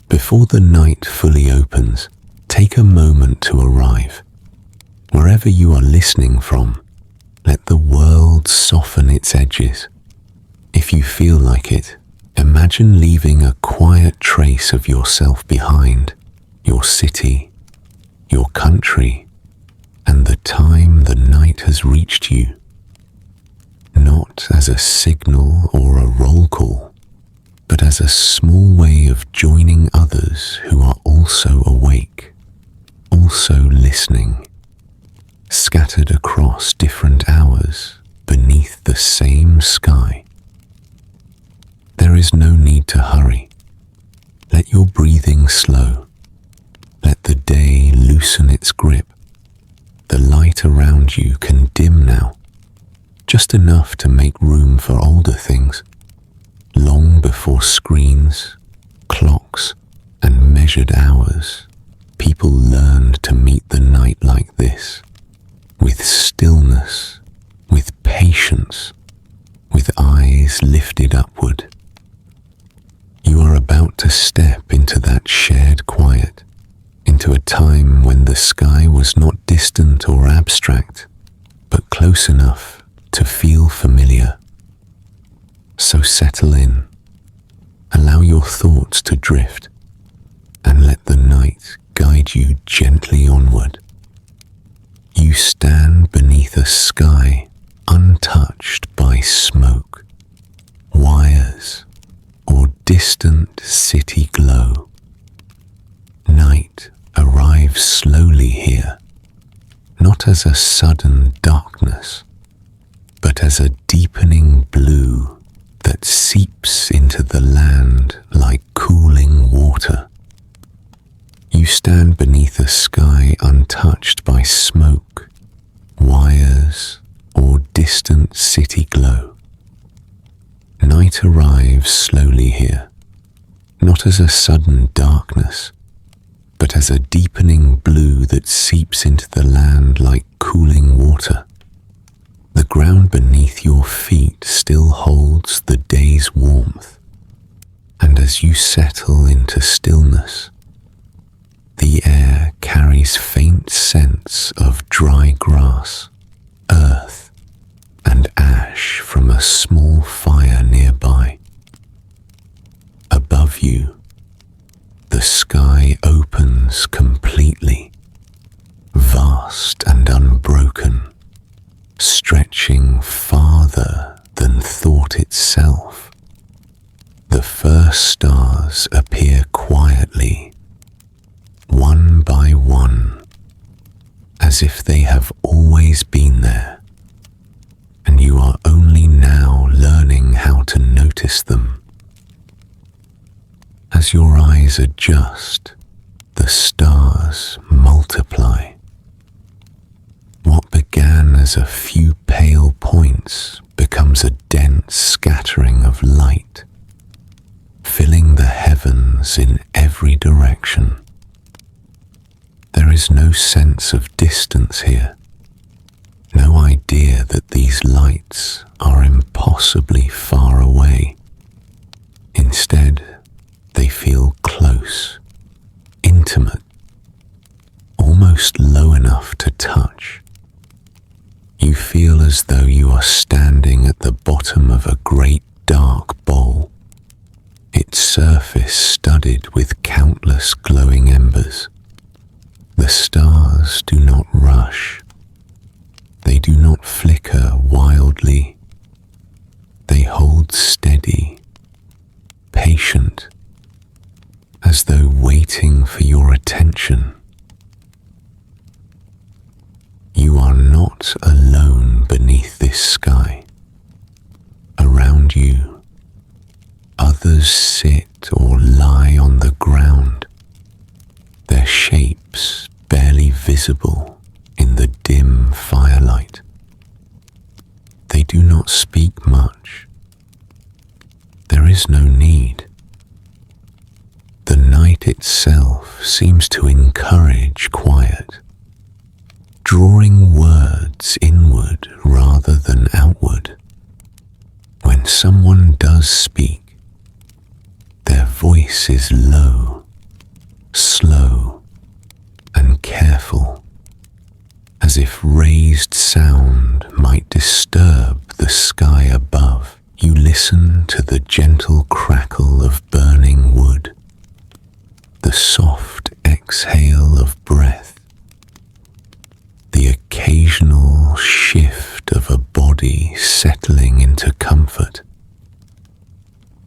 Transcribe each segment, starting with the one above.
Before the night fully opens, take a moment to arrive. Wherever you are listening from, let the world soften its edges. If you feel like it, imagine leaving a quiet trace of yourself behind, your city, your country, and the time the night has reached you. Not as a signal or a roll call, but as a small way of joining others who are also awake, also listening, scattered across different hours beneath the same sky. There is no need to hurry. Let your breathing slow. Let the day loosen its grip. The light around you can dim now, just enough to make room for older things. Long before screens, clocks, and measured hours, people learned to meet the night like this, with stillness, with patience, with eyes lifted upward. You are about to step into that shared quiet, into a time when the sky was not distant or abstract, but close enough to feel familiar. So settle in, allow your thoughts to drift, and let the night guide you gently onward. You stand beneath a sky untouched by smoke, wires, or distant city glow. Night arrives slowly here, not as a sudden darkness, but as a deepening blue that seeps into the land like cooling water. You stand beneath a sky untouched by smoke, wires, or distant city glow. Night arrives slowly here, not as a sudden darkness, but as a deepening blue that seeps into the land like cooling water. The ground beneath your feet still holds the day's warmth, and as you settle into stillness, the air carries faint scents of dry grass, earth, and ash from a small fire nearby. Above you, the sky opens completely, vast and unbroken, stretching farther than thought itself. The first stars appear quietly, one by one, as if they have always been there, and you are only now learning how to notice them. As your eyes adjust, the stars multiply. What began as a few pale points becomes a dense scattering of light, filling the heavens in every direction. There is no sense of distance here, no idea that these lights are impossibly far away. Instead, they feel close, intimate, almost low enough to touch. You feel as though you are standing at the bottom of a great dark bowl, its surface studded with countless glowing embers. The stars do not rush. They do not flicker wildly. They hold steady, patient, as though waiting for your attention. You are not alone beneath this sky. Around you, others sit or lie on the ground, their shapes barely visible in the dim firelight. They do not speak much. There is no need. The night itself seems to encourage quiet, drawing words inward rather than outward. When someone does speak, their voice is low slow and careful, as if raised sound might disturb the sky above. You listen to the gentle crackle of burning wood, the soft exhale of breath, the occasional shift of a body settling into comfort.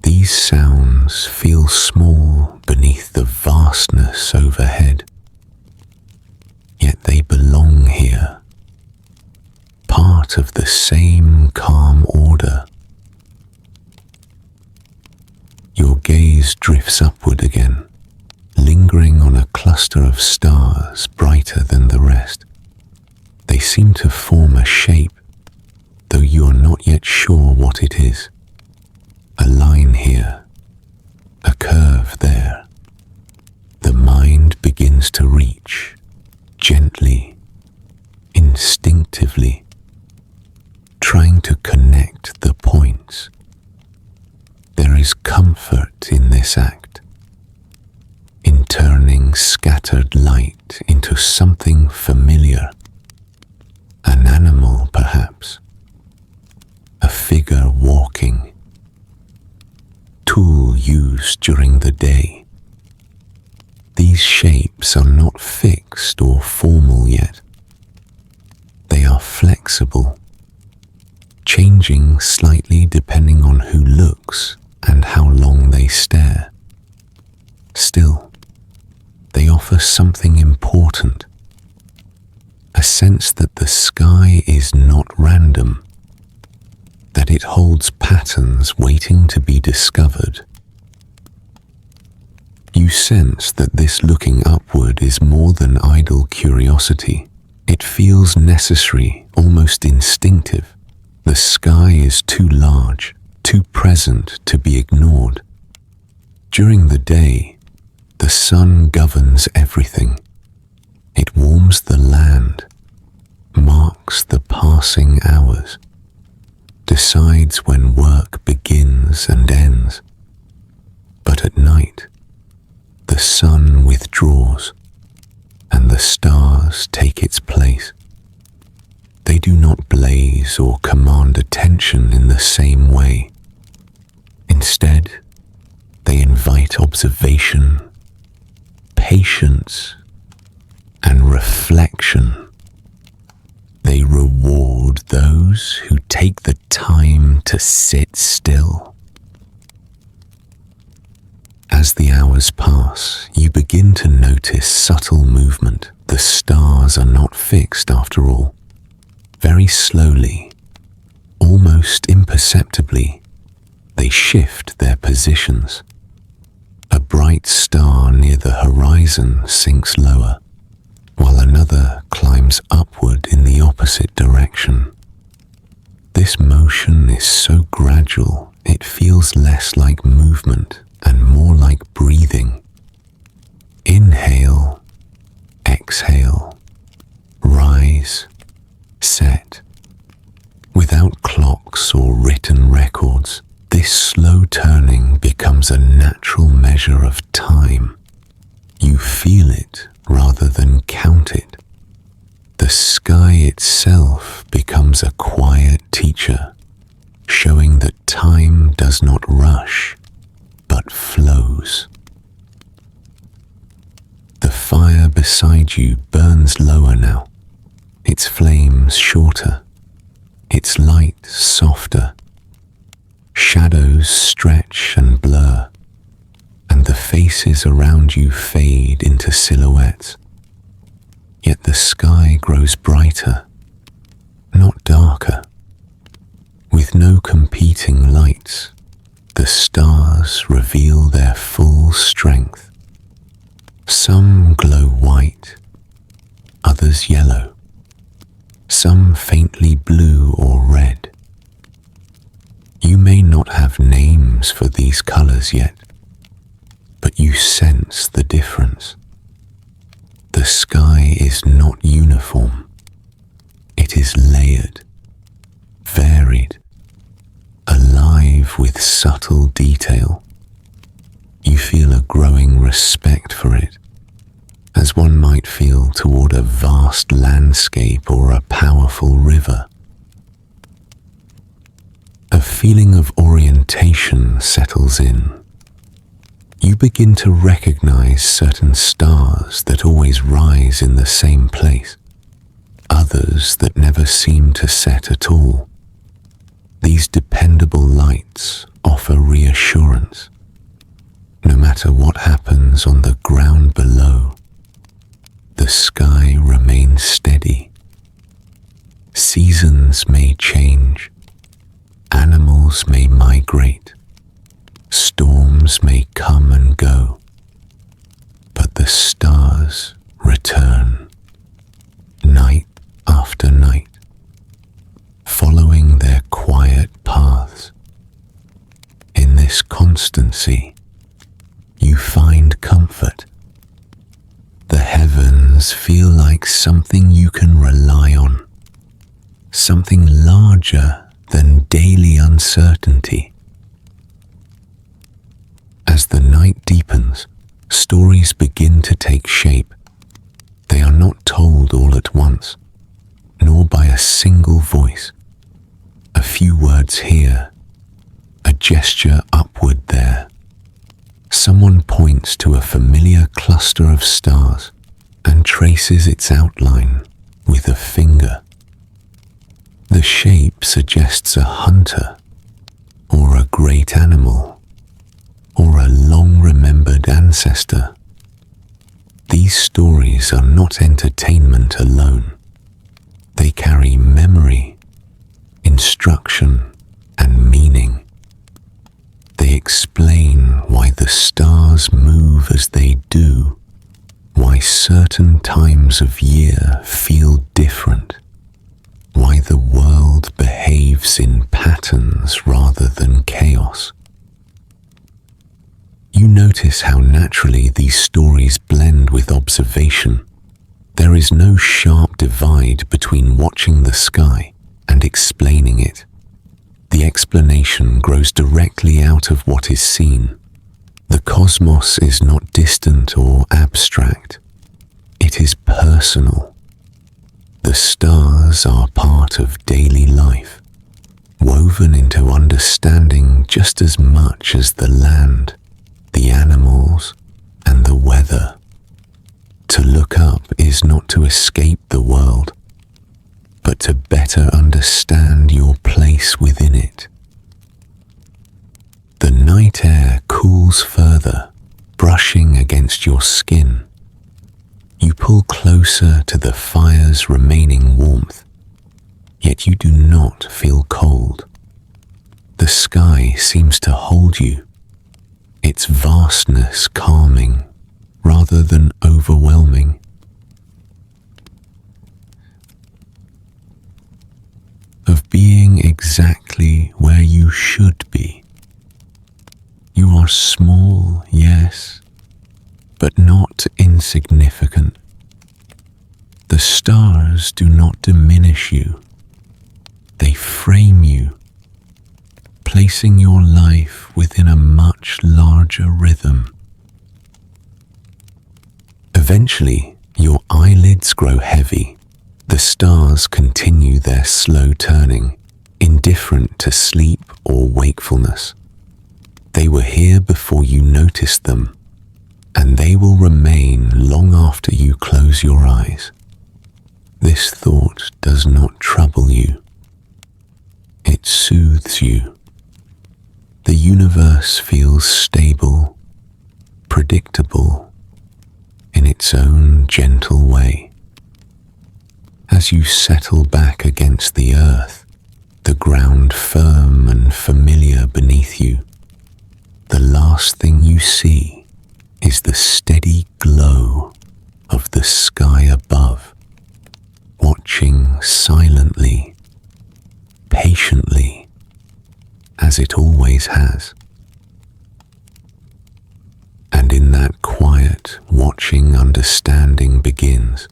These sounds feel small beneath the vastness overhead, yet they belong here, part of the same calm order. Your gaze drifts upward again, lingering on a cluster of stars brighter than the rest. They seem to form a shape, though you are not yet sure what it is. A line here, a curve there. The mind begins to reach, gently, instinctively, trying to connect the points. There is comfort in this act, in turning scattered light into something familiar. An animal, perhaps, a figure walking, tool used during the day. These shapes are not fixed or formal yet. They are flexible, changing slightly depending on who looks and how long they stare. Still, they offer something important, a sense that the sky is not random, that it holds patterns waiting to be discovered. You sense that this looking upward is more than idle curiosity. It feels necessary, almost instinctive. The sky is too large, too present to be ignored. During the day, the sun governs everything. It warms the land, marks the passing hours, decides when work begins and ends. But at night, the sun withdraws, and the stars take its place. They do not blaze or command attention in the same way. Instead, they invite observation, patience, and reflection. They reward those who take the time to sit still. As the hours pass, you begin to notice subtle movement. The stars are not fixed after all. Very slowly, almost imperceptibly, they shift their positions. A bright star near the horizon sinks lower, while another climbs upward in the opposite direction. This motion is so gradual, it feels less like movement and more like breathing. Inhale, exhale, rise, set. Without clocks or written records, this slow turning becomes a natural measure of time. You feel it rather than count it. The sky itself becomes a quiet teacher, showing that time does not rush, but flows. The fire beside you burns lower now, its flames shorter, its light softer. Shadows stretch and blur, and the faces around you fade into silhouettes. Yet the sky grows brighter, not darker. With no competing lights, the stars reveal their full strength. Some glow white, others yellow, some faintly blue or red. You may not have names for these colors yet, but you sense the difference. The sky is not uniform. It is layered, varied, alive with subtle detail. You feel a growing respect for it, as one might feel toward a vast landscape or a powerful river. A feeling of orientation settles in. You begin to recognize certain stars that always rise in the same place, others that never seem to set at all. These dependable lights offer reassurance. No matter what happens on the ground below, the sky remains steady. Seasons may change, animals may migrate, storms may come and go, but the stars return, night after night, following their quiet paths. In this constancy, you find comfort. The heavens feel like something you can rely on, something larger than daily uncertainty. As the night deepens, stories begin to take shape. They are not told all at once, nor by a single voice. A few words here, a gesture upward there. Someone points to a familiar cluster of stars and traces its outline with a finger. The shape suggests a hunter, or a great animal, or a long-remembered ancestor. These stories are not entertainment alone. They carry memory, instruction, and meaning. They explain why the stars move as they do, why certain times of year feel different, why the world behaves in patterns rather than chaos. You notice how naturally these stories blend with observation. There is no sharp divide between watching the sky and explaining it. The explanation grows directly out of what is seen. The cosmos is not distant or abstract. It is personal. The stars are part of daily life, woven into understanding just as much as the land, the animals, and the weather. To look up is not to escape the world, but to better understand your place within it. The night air cools further, brushing against your skin. You pull closer to the fire's remaining warmth, yet you do not feel cold. The sky seems to hold you, its vastness calming rather than overwhelming. Of being exactly where you should be. You are small, yes, but not insignificant. The stars do not diminish you. They frame you, placing your life within a much larger rhythm. Eventually, your eyelids grow heavy. The stars continue their slow turning, indifferent to sleep or wakefulness. They were here before you noticed them, and they will remain long after you close your eyes. This thought does not trouble you. It soothes you. The universe feels stable, predictable, in its own gentle way. As you settle back against the earth, the ground firm and familiar beneath you, the last thing you see is the steady glow of the sky above, watching silently, patiently, as it always has. And in that quiet, watching understanding begins,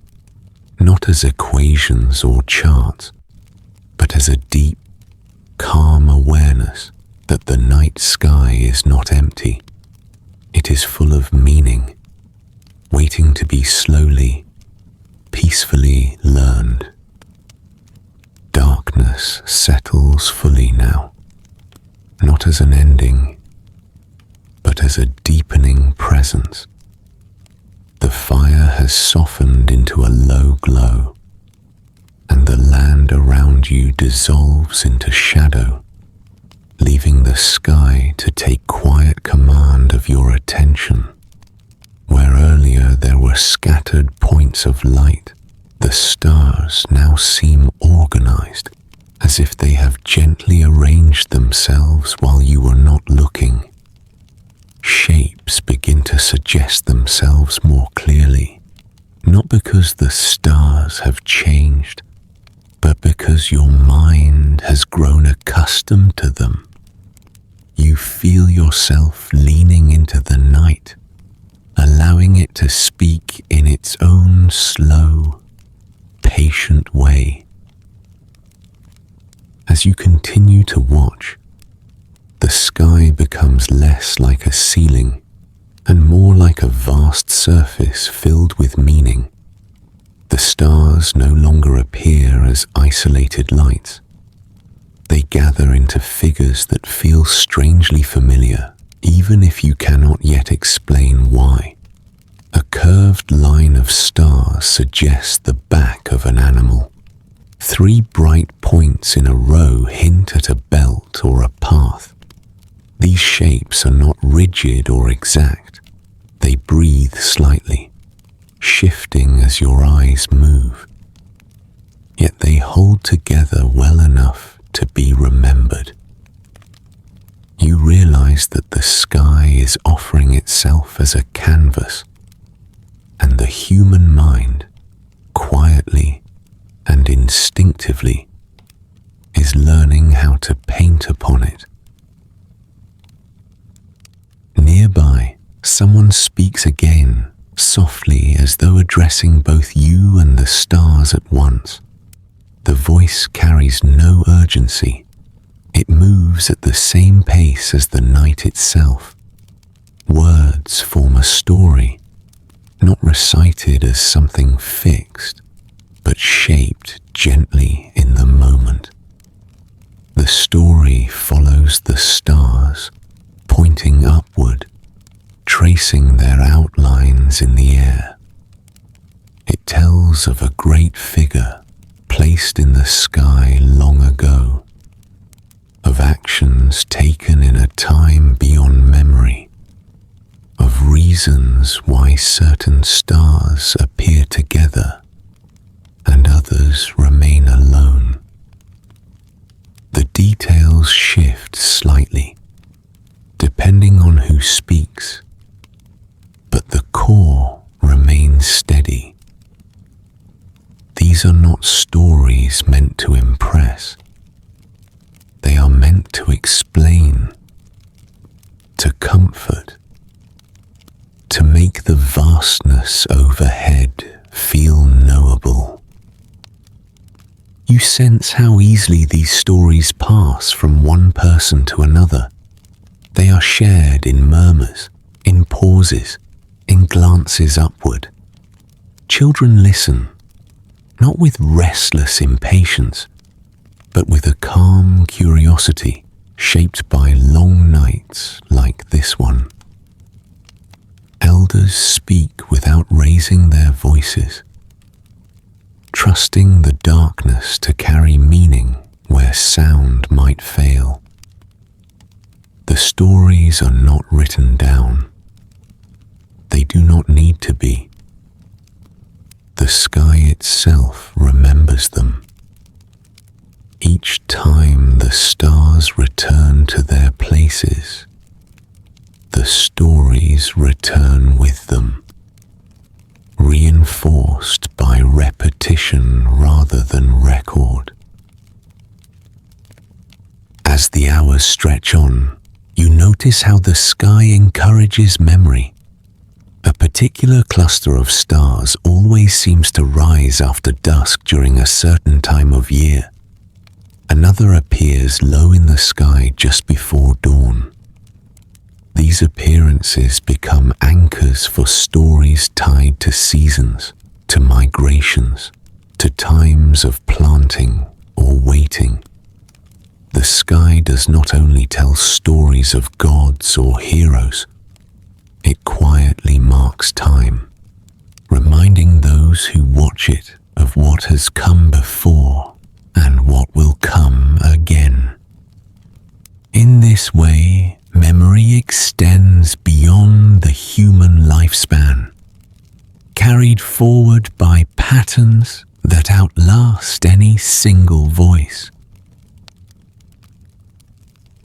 not as equations or charts, but as a deep, calm awareness that the night sky is not empty. It is full of meaning, waiting waiting to be slowly, peacefully learned. Darkness settles fully now, not as an ending, but as a deepening presence. The fire has softened into a low glow, and the land around you dissolves into shadow, leaving the sky to take quiet command of your attention. Where earlier there were scattered points of light, the stars now seem organized, as if they have gently arranged themselves while you were not looking. Shapes begin to suggest themselves more clearly, not because the stars have changed, but because your mind has grown accustomed to them. You feel yourself leaning into the night, allowing it to speak in its own slow, patient way. As you continue to watch, the sky becomes less like a ceiling and more like a vast surface filled with meaning. The stars no longer appear as isolated lights. They gather into figures that feel strangely familiar, even if you cannot yet explain why. A curved line of stars suggests the back of an animal. 3 bright points in a row hint at a belt or a path. These shapes are not rigid or exact. They breathe slightly, shifting as your eyes move. Yet they hold together well enough to be remembered. You realize that the sky is offering itself as a canvas, and the human mind, quietly and instinctively, is learning how to paint upon it. Nearby, someone speaks again, softly, as though addressing both you and the stars at once. The voice carries no urgency. It moves at the same pace as the night itself. Words form a story, not recited as something fixed, but shaped gently in the moment. The story follows the stars, pointing upward, tracing their outlines in the air. It tells of a great figure placed in the sky long ago, of actions taken in a time beyond memory, of reasons why certain stars appear together and others remain alone. The details shift slightly, depending on who speaks, but the core remains steady. These are not stories meant to impress. They are meant to explain, to comfort, to make the vastness overhead feel knowable. You sense how easily these stories pass from one person to another. They are shared in murmurs, in pauses, in glances upward. Children listen, not with restless impatience, but with a calm curiosity shaped by long nights like this one. Elders speak without raising their voices, trusting the darkness to carry meaning where sound might fail. The stories are not written down. They do not need to be. The sky itself remembers them. Each time the stars return to their places, the stories return with them, reinforced by repetition rather than record. As the hours stretch on, you notice how the sky encourages memory. A particular cluster of stars always seems to rise after dusk during a certain time of year. Another appears low in the sky just before dawn. These appearances become anchors for stories tied to seasons, to migrations, to times of planting or waiting. The sky does not only tell stories of gods or heroes, it quietly marks time, reminding those who watch it of what has come before and what will come again. In this way, memory extends beyond the human lifespan, carried forward by patterns that outlast any single voice.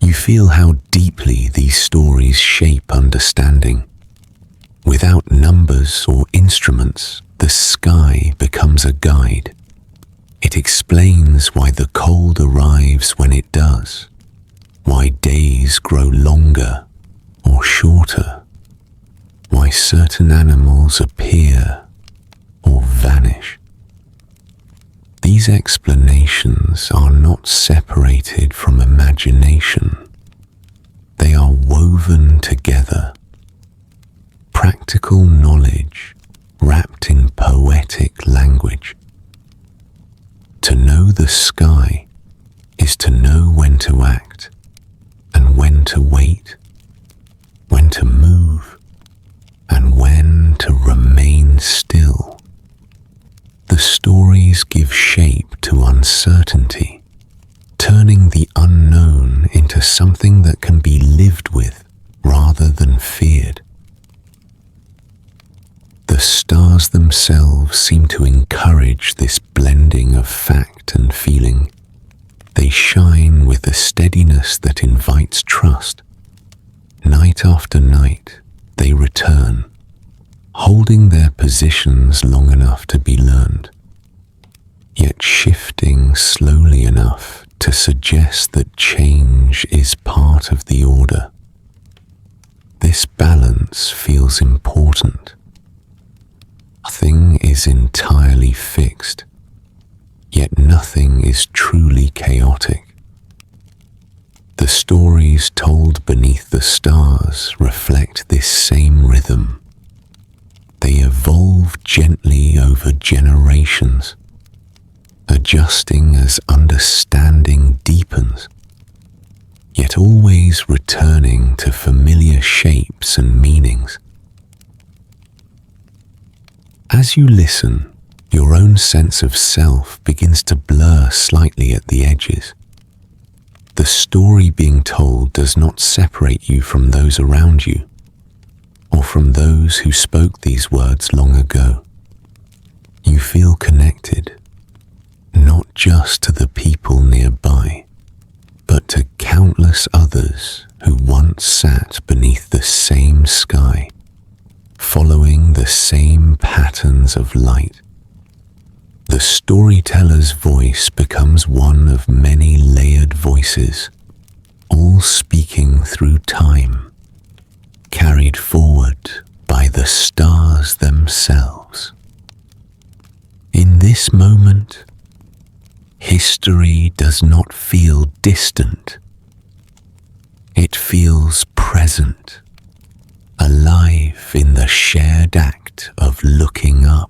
You feel how deeply these stories shape understanding. Without numbers or instruments, the sky becomes a guide. It explains why the cold arrives when it does, why days grow longer or shorter, why certain animals appear or vanish. These explanations are not separated from imagination. They are woven together. Practical knowledge wrapped in poetic language. To know the sky is to know when to act and when to wait, when to move and when to remain still. The stories give shape to uncertainty, turning the unknown into something that can be lived with rather than feared. The stars themselves seem to encourage this blending of fact and feeling. They shine with a steadiness that invites trust. Night after night, they return, holding their positions long enough to be learned, yet shifting slowly enough to suggest that change is part of the order. This balance feels important. Nothing is entirely fixed, yet nothing is truly chaotic. The stories told beneath the stars reflect this same rhythm. They evolve gently over generations, adjusting as understanding deepens, yet always returning to familiar shapes and meanings. As you listen, your own sense of self begins to blur slightly at the edges. The story being told does not separate you from those around you, or from those who spoke these words long ago. You feel connected, not just to the people nearby, but to countless others who once sat beneath the same sky, following the same patterns of light. The storyteller's voice becomes one of many layered voices, all speaking through time, carried forward by the stars themselves. In this moment, history does not feel distant. It feels present, alive in the shared act of looking up.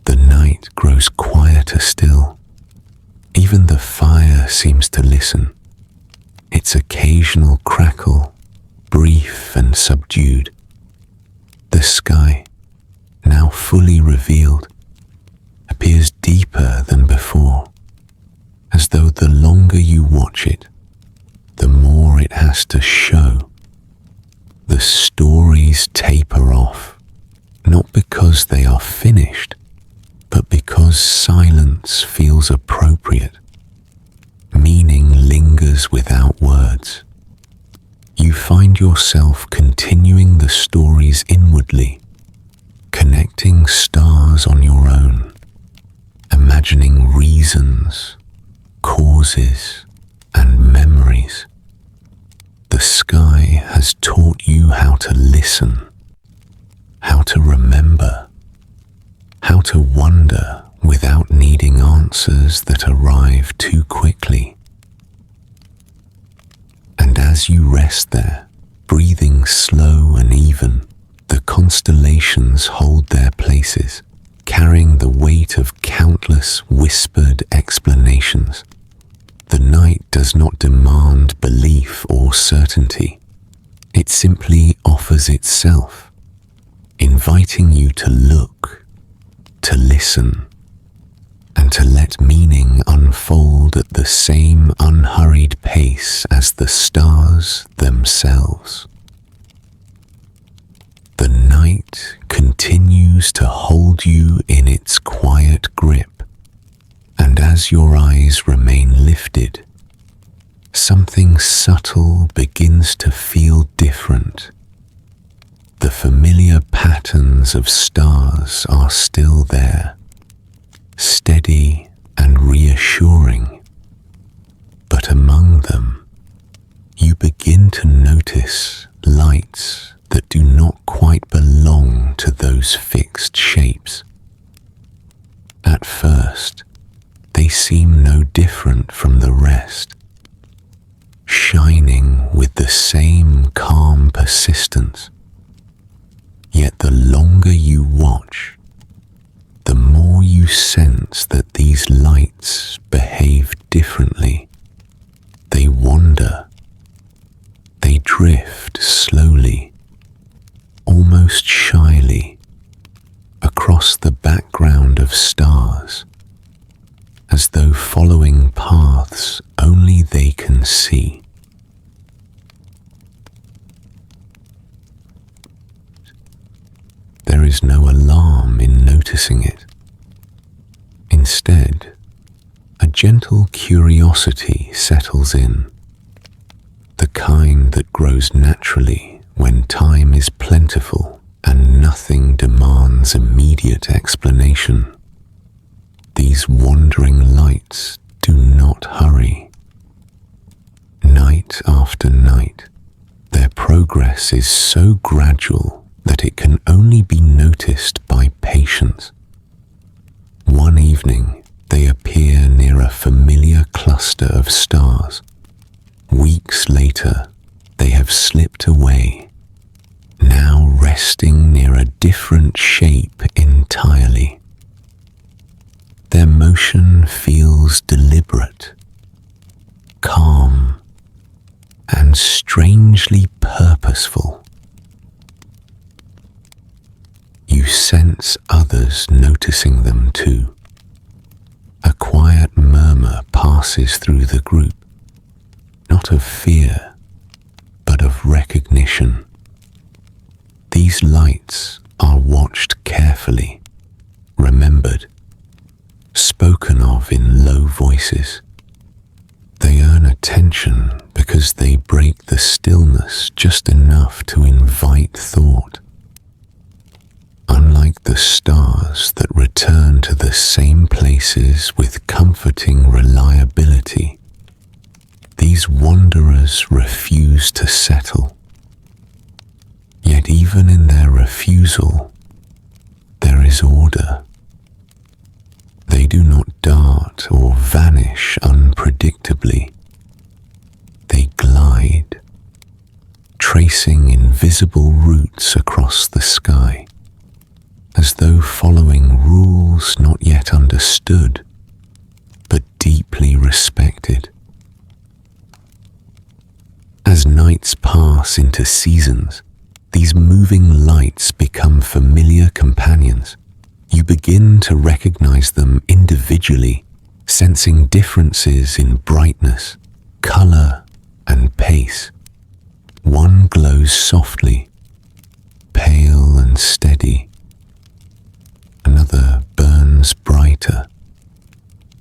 The night grows quieter still. Even the fire seems to listen, its occasional crackle brief and subdued. The sky, now fully revealed, appears deeper than before, as though the longer you watch it, the more it has to show. The stories taper off, not because they are finished, but because silence feels appropriate. Meaning lingers without words. You find yourself continuing the stories inwardly, connecting stars on your own, imagining reasons, causes, and memories. The sky has taught you how to listen, how to remember, how to wonder without needing answers that arrive too quickly. And as you rest there, breathing slow and even, the constellations hold their places, carrying the weight of countless whispered explanations. The night does not demand belief or certainty. It simply offers itself, inviting you to look, to listen, and to let meaning unfold at the same unhurried pace as the stars themselves. The night continues to hold you in its quiet grip, and as your eyes remain lifted, something subtle begins to feel different. The familiar patterns of stars are still there, steady and reassuring, but among them, you begin to notice lights that do not quite belong to those fixed shapes. At first, they seem no different from the rest, shining with the same calm persistence. Yet the longer you watch, the more you sense that these lights behave differently. They wander, they drift slowly, almost shyly, across the background of stars, as though following paths only they can see. There is no alarm in noticing it. Instead, a gentle curiosity settles in, the kind that grows naturally when time is plentiful and nothing demands immediate explanation. These wandering lights do not hurry. Night after night, their progress is so gradual that it can only be noticed by patience. One evening, they appear near a familiar cluster of stars. Weeks later, they have slipped away, now resting near a different shape entirely. Their motion feels deliberate, calm, and strangely purposeful. You sense others noticing them too. A quiet murmur passes through the group, not of fear, but of recognition. These lights are watched carefully, remembered, spoken of in low voices. They earn attention because they break the stillness just enough to invite thought. Unlike the stars that return to the same places with comforting reliability, these wanderers refuse to settle. Yet even in their refusal, there is order. They do not dart or vanish unpredictably. They glide, tracing invisible routes across the sky, as though following rules not yet understood, but deeply respected. As nights pass into seasons, these moving lights become familiar companions. You begin to recognize them individually, sensing differences in brightness, color, and pace. One glows softly, pale and steady. Another burns brighter,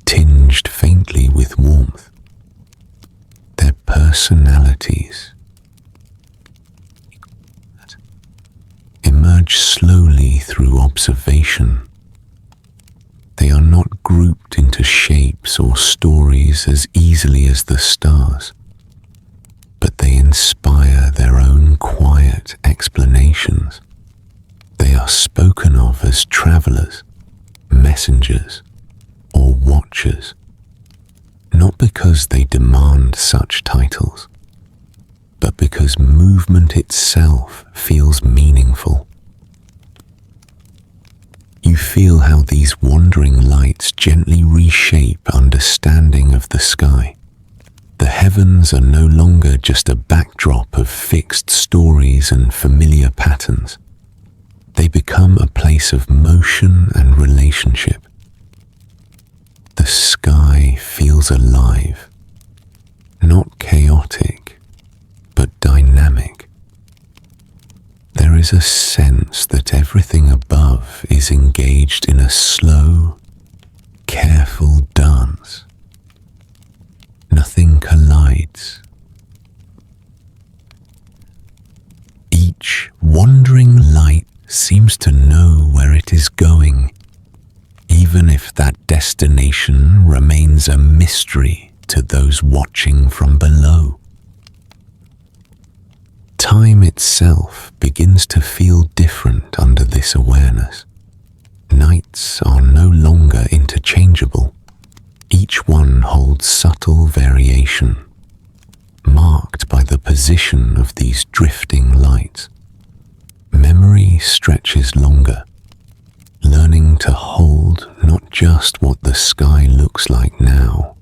tinged faintly with warmth. Their personalities emerge slowly through observation. They are not grouped into shapes or stories as easily as the stars, but they inspire their own quiet explanations. They are spoken of as travelers, messengers, or watchers, not because they demand such titles, but because movement itself feels meaningful. You feel how these wandering lights gently reshape understanding of the sky. The heavens are no longer just a backdrop of fixed stories and familiar patterns. They become a place of motion and relationship. The sky feels alive, not chaotic, but dynamic. There is a sense that everything above is engaged in a slow, careful dance. Nothing collides. Each wandering light seems to know where it is going, even if that destination remains a mystery to those watching from below. Time itself begins to feel different under this awareness. Nights are no longer interchangeable. Each one holds subtle variation, marked by the position of these drifting lights. Memory stretches longer, learning to hold not just what the sky looks like now,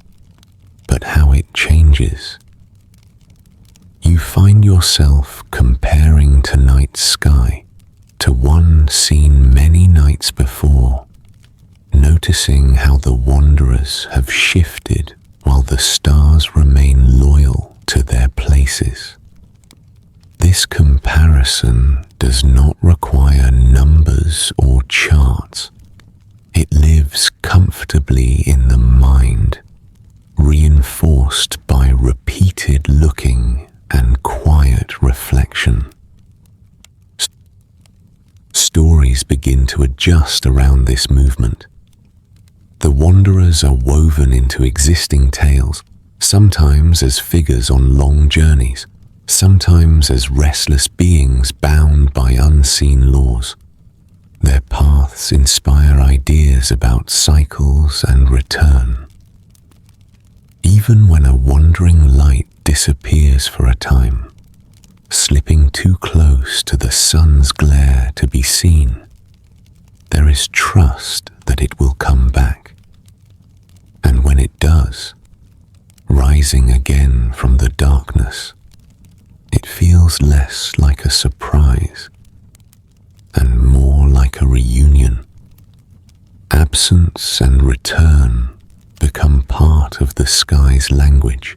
but how it changes. You find yourself comparing tonight's sky to one seen many nights before, noticing how the wanderers have shifted while the stars remain loyal to their places. This comparison does not require numbers or charts. It lives comfortably in the mind, reinforced by repeated looking and quiet reflection. Stories begin to adjust around this movement. The wanderers are woven into existing tales, sometimes as figures on long journeys, sometimes as restless beings bound by unseen laws. Their paths inspire ideas about cycles and return. Even when a wandering light disappears for a time, slipping too close to the sun's glare to be seen, there is trust that it will come back. And when it does, rising again from the darkness, it feels less like a surprise and more like a reunion. Absence and return become part of the sky's language.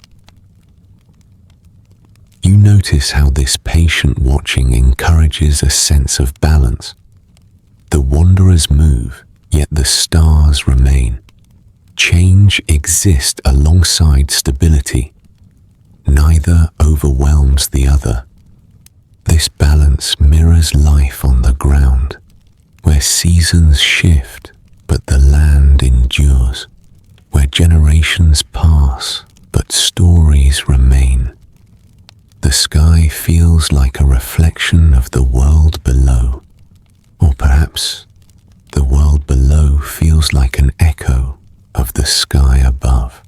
You notice how this patient watching encourages a sense of balance. The wanderers move, yet the stars remain. Change exists alongside stability. Neither overwhelms the other. This balance mirrors life on the ground, where seasons shift but the land endures, where generations pass but stories remain. The sky feels like a reflection of the world below, or perhaps the world below feels like an echo of the sky above.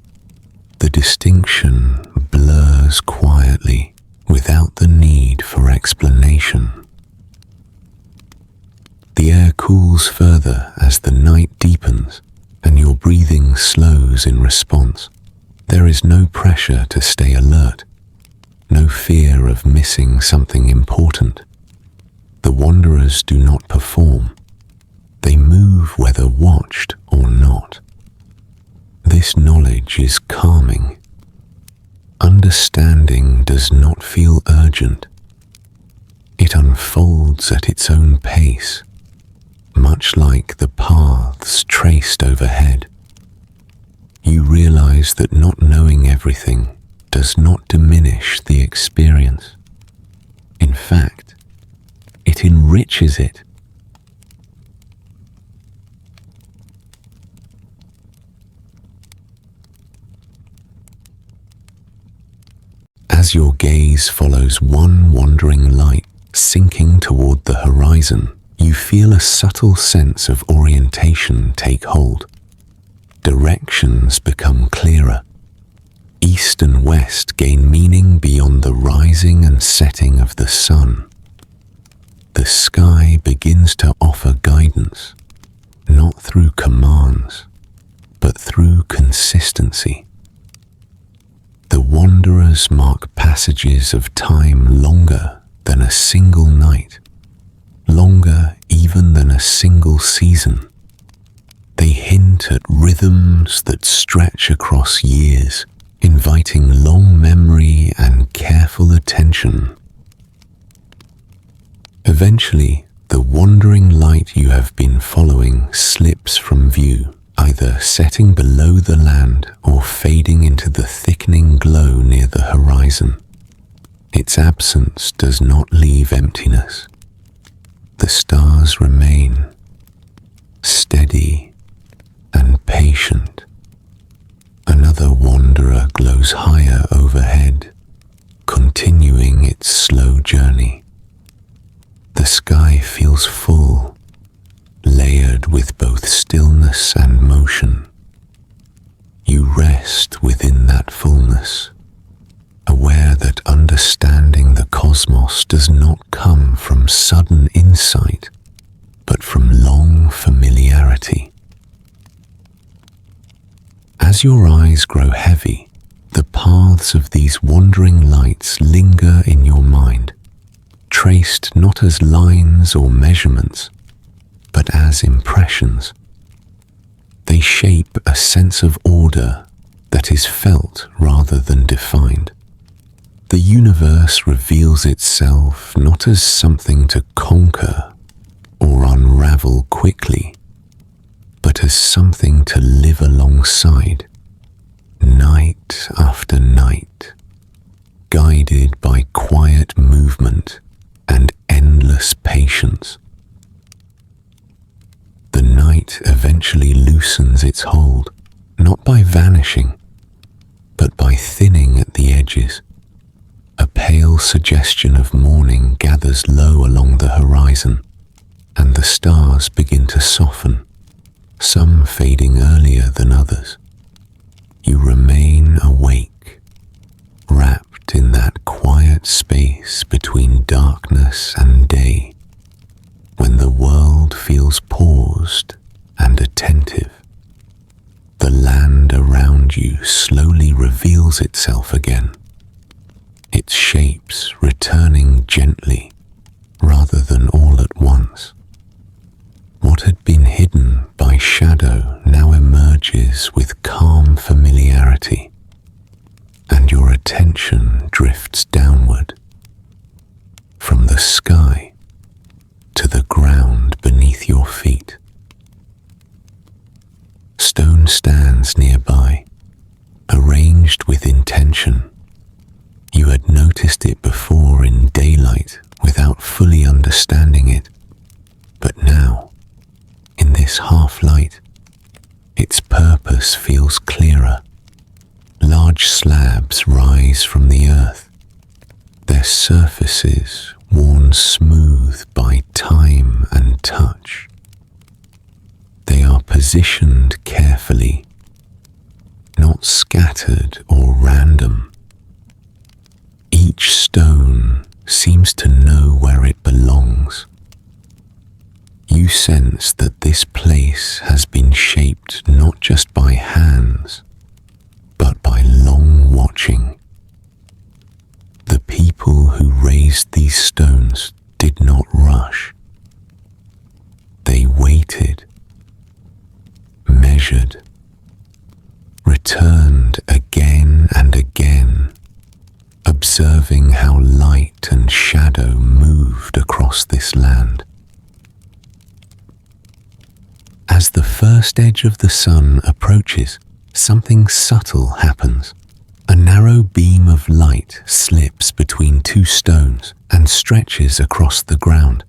The distinction blurs quietly without the need for explanation. The air cools further as the night deepens and your breathing slows in response. There is no pressure to stay alert, no fear of missing something important. The wanderers do not perform. They move whether watched or not. This knowledge is calming. Understanding does not feel urgent. It unfolds at its own pace, much like the paths traced overhead. You realize that not knowing everything does not diminish the experience. In fact, it enriches it. As your gaze follows one wandering light sinking toward the horizon, you feel a subtle sense of orientation take hold. Directions become clearer. East and west gain meaning beyond the rising and setting of the sun. The sky begins to offer guidance, not through commands, but through consistency. The wanderers mark passages of time longer than a single night, longer even than a single season. They hint at rhythms that stretch across years, inviting long memory and careful attention. Eventually, the wandering light you have been following slips from view, either setting below the land or fading into the thickening glow near the horizon. Its absence does not leave emptiness. The stars remain, steady and patient. Another wanderer glows higher overhead, continuing its slow journey. The sky feels full, layered with both stillness and motion. You rest within that fullness, aware that understanding the cosmos does not come from sudden insight, but from long familiarity. As your eyes grow heavy, the paths of these wandering lights linger in your mind, traced not as lines or measurements, but as impressions. They shape a sense of order that is felt rather than defined. The universe reveals itself not as something to conquer or unravel quickly, but as something to live alongside, night after night, guided by quiet movement and endless patience. The night eventually loosens its hold, not by vanishing, but by thinning at the edges. A pale suggestion of morning gathers low along the horizon, and the stars begin to soften, some fading earlier than others. You remain awake, wrapped in that quiet space between darkness and day, when the world feels paused and attentive. The land around you slowly reveals itself again, its shapes returning gently rather than all at once. What had been hidden by shadow now emerges with calm familiarity, and your attention drifts downward, from the sky to the ground beneath your feet. Stone stands nearby, arranged with intention. You had noticed it before in daylight without fully understanding it, but now, in this half-light, its purpose feels clearer. Large slabs rise from the earth, their surfaces worn smooth by time and touch. They are positioned carefully, not scattered or random. Each stone seems to know where it belongs. You sense that this place has been shaped not just by hands, but by long watching. The people who raised these stones did not rush. They waited, measured, returned again and again, observing how light and shadow moved across this land. As the first edge of the sun approaches, something subtle happens. A narrow beam of light slips between two stones and stretches across the ground.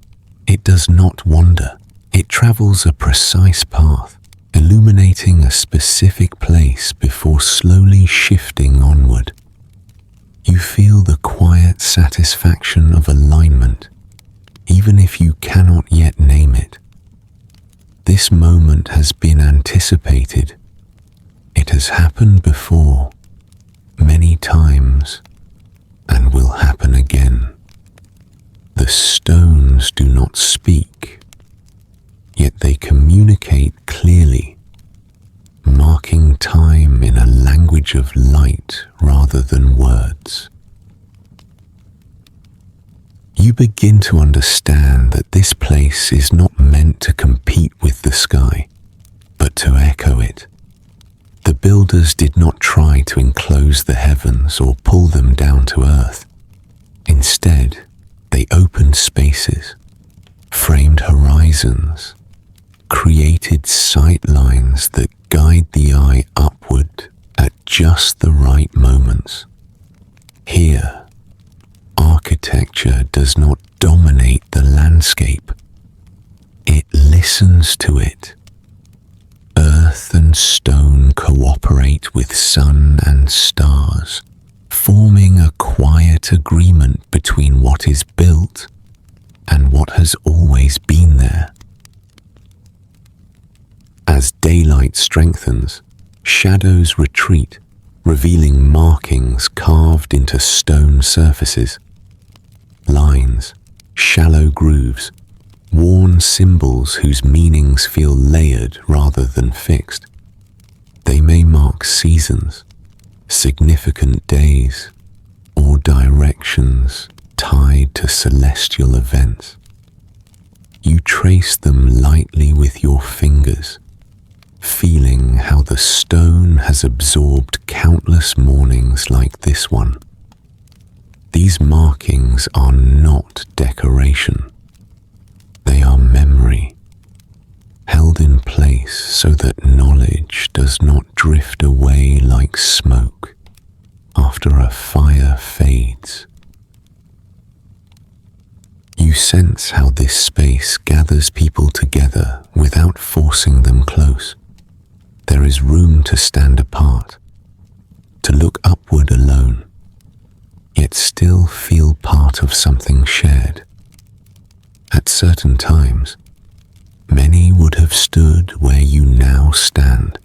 It does not wander. It travels a precise path, illuminating a specific place before slowly shifting onward. You feel the quiet satisfaction of alignment, even if you cannot yet name it. This moment has been anticipated. It has happened before, many times and will happen again. The stones do not speak, yet they communicate clearly, marking time in a language of light rather than words. You begin to understand that this place is not meant to compete with the sky, but to echo it. The builders did not try to enclose the heavens or pull them down to earth. Instead, they opened spaces, framed horizons, created sight lines that guide the eye upward at just the right moments. Here, architecture does not dominate the landscape. It listens to it. Earth and stone cooperate with sun and stars, forming a quiet agreement between what is built and what has always been there. As daylight strengthens, shadows retreat, revealing markings carved into stone surfaces. Lines, shallow grooves, worn symbols whose meanings feel layered rather than fixed. They may mark seasons, significant days, or directions tied to celestial events. You trace them lightly with your fingers, feeling how the stone has absorbed countless mornings like this one. These markings are not decoration. They are memory, held in place so that knowledge does not drift away like smoke after a fire fades. You sense how this space gathers people together without forcing them close. There is room to stand apart, to look upward alone, yet still feel part of something shared. At certain times, many would have stood where you now stand,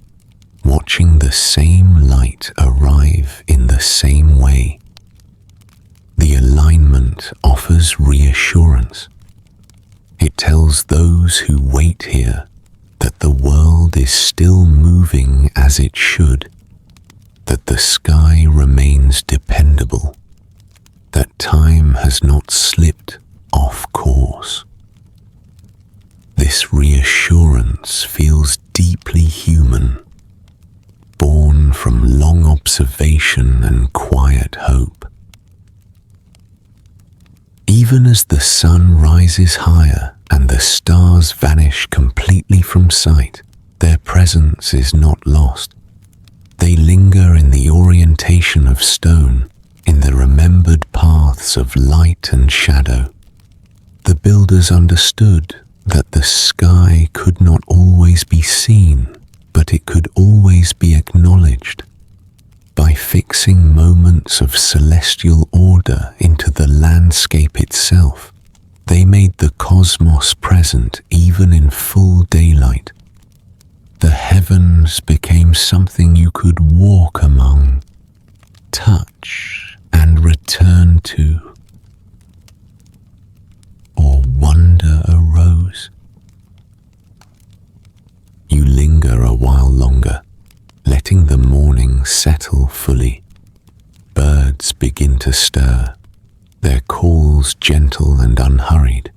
watching the same light arrive in the same way. The alignment offers reassurance. It tells those who wait here that the world is still moving as it should, that the sky remains dependable, that time has not slipped off course. This reassurance feels deeply human, born from long observation and quiet hope. Even as the sun rises higher and the stars vanish completely from sight, their presence is not lost. They linger in the orientation of stone, in the remembered paths of light and shadow. The builders understood that the sky could not always be seen, but it could always be acknowledged. By fixing moments of celestial order into the landscape itself, they made the cosmos present even in full daylight. The heavens became something you could walk among, touch and return to. Or wonder arose. You linger a while longer, letting the morning settle fully. Birds begin to stir, their calls gentle and unhurried.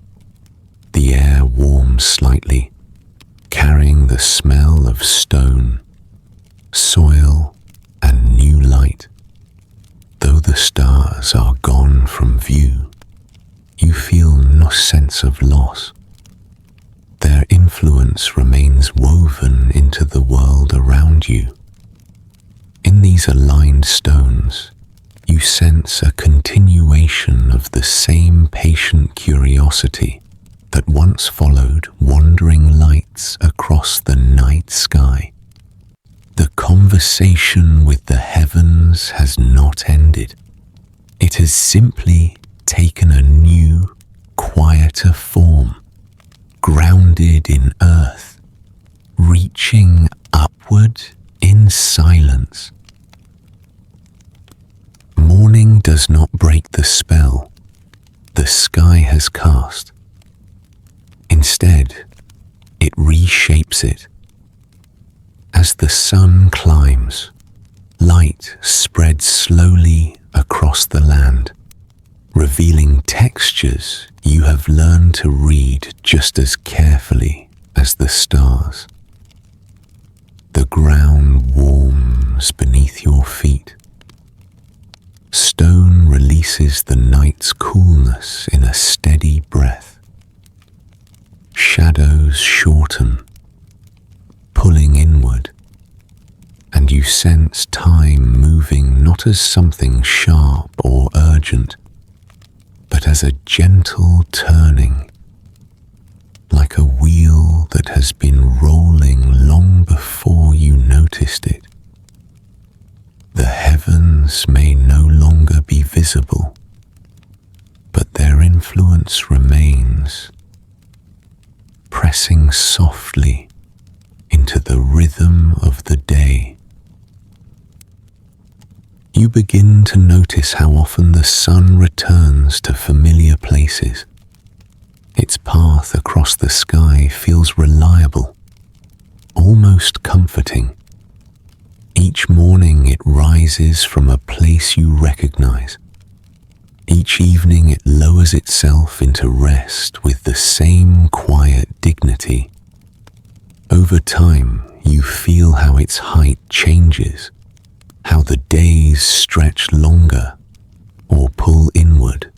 The air warms slightly, carrying the smell of stone, soil, and new light. Though the stars are gone from view, you feel no sense of loss. Their influence remains woven into the world around you. In these aligned stones, you sense a continuation of the same patient curiosity that once followed wandering lights across the night sky. The conversation with the heavens has not ended. It has simply taken a new, quieter form, grounded in earth, reaching upward in silence. morning does not break the spell the sky has cast. Instead, it reshapes it. As the sun climbs, light spreads slowly across the land, revealing textures you have learned to read just as carefully as the stars. The ground warms beneath your feet. Stone releases the night's coolness in a steady breath. Shadows shorten, pulling inward, and you sense time moving not as something sharp or urgent, but as a gentle turning, like a wheel that has been rolling long before you noticed it. The heavens may no longer be visible, but their influence remains, pressing softly into the rhythm of the day. You begin to notice how often the sun returns to familiar places. Its path across the sky feels reliable, almost comforting. Each morning it rises from a place you recognize. Each evening it lowers itself into rest with the same quiet dignity. Over time, you feel how its height changes, how the days stretch longer or pull inward,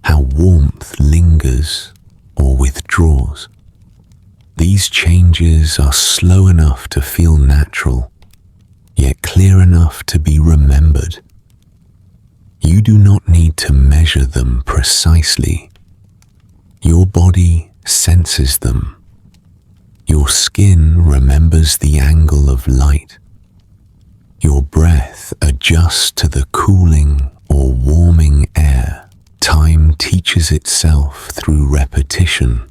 how warmth lingers or withdraws. These changes are slow enough to feel natural, yet clear enough to be remembered. You do not need to measure them precisely. Your body senses them. Your skin remembers the angle of light. Your breath adjusts to the cooling or warming air. Time teaches itself through repetition.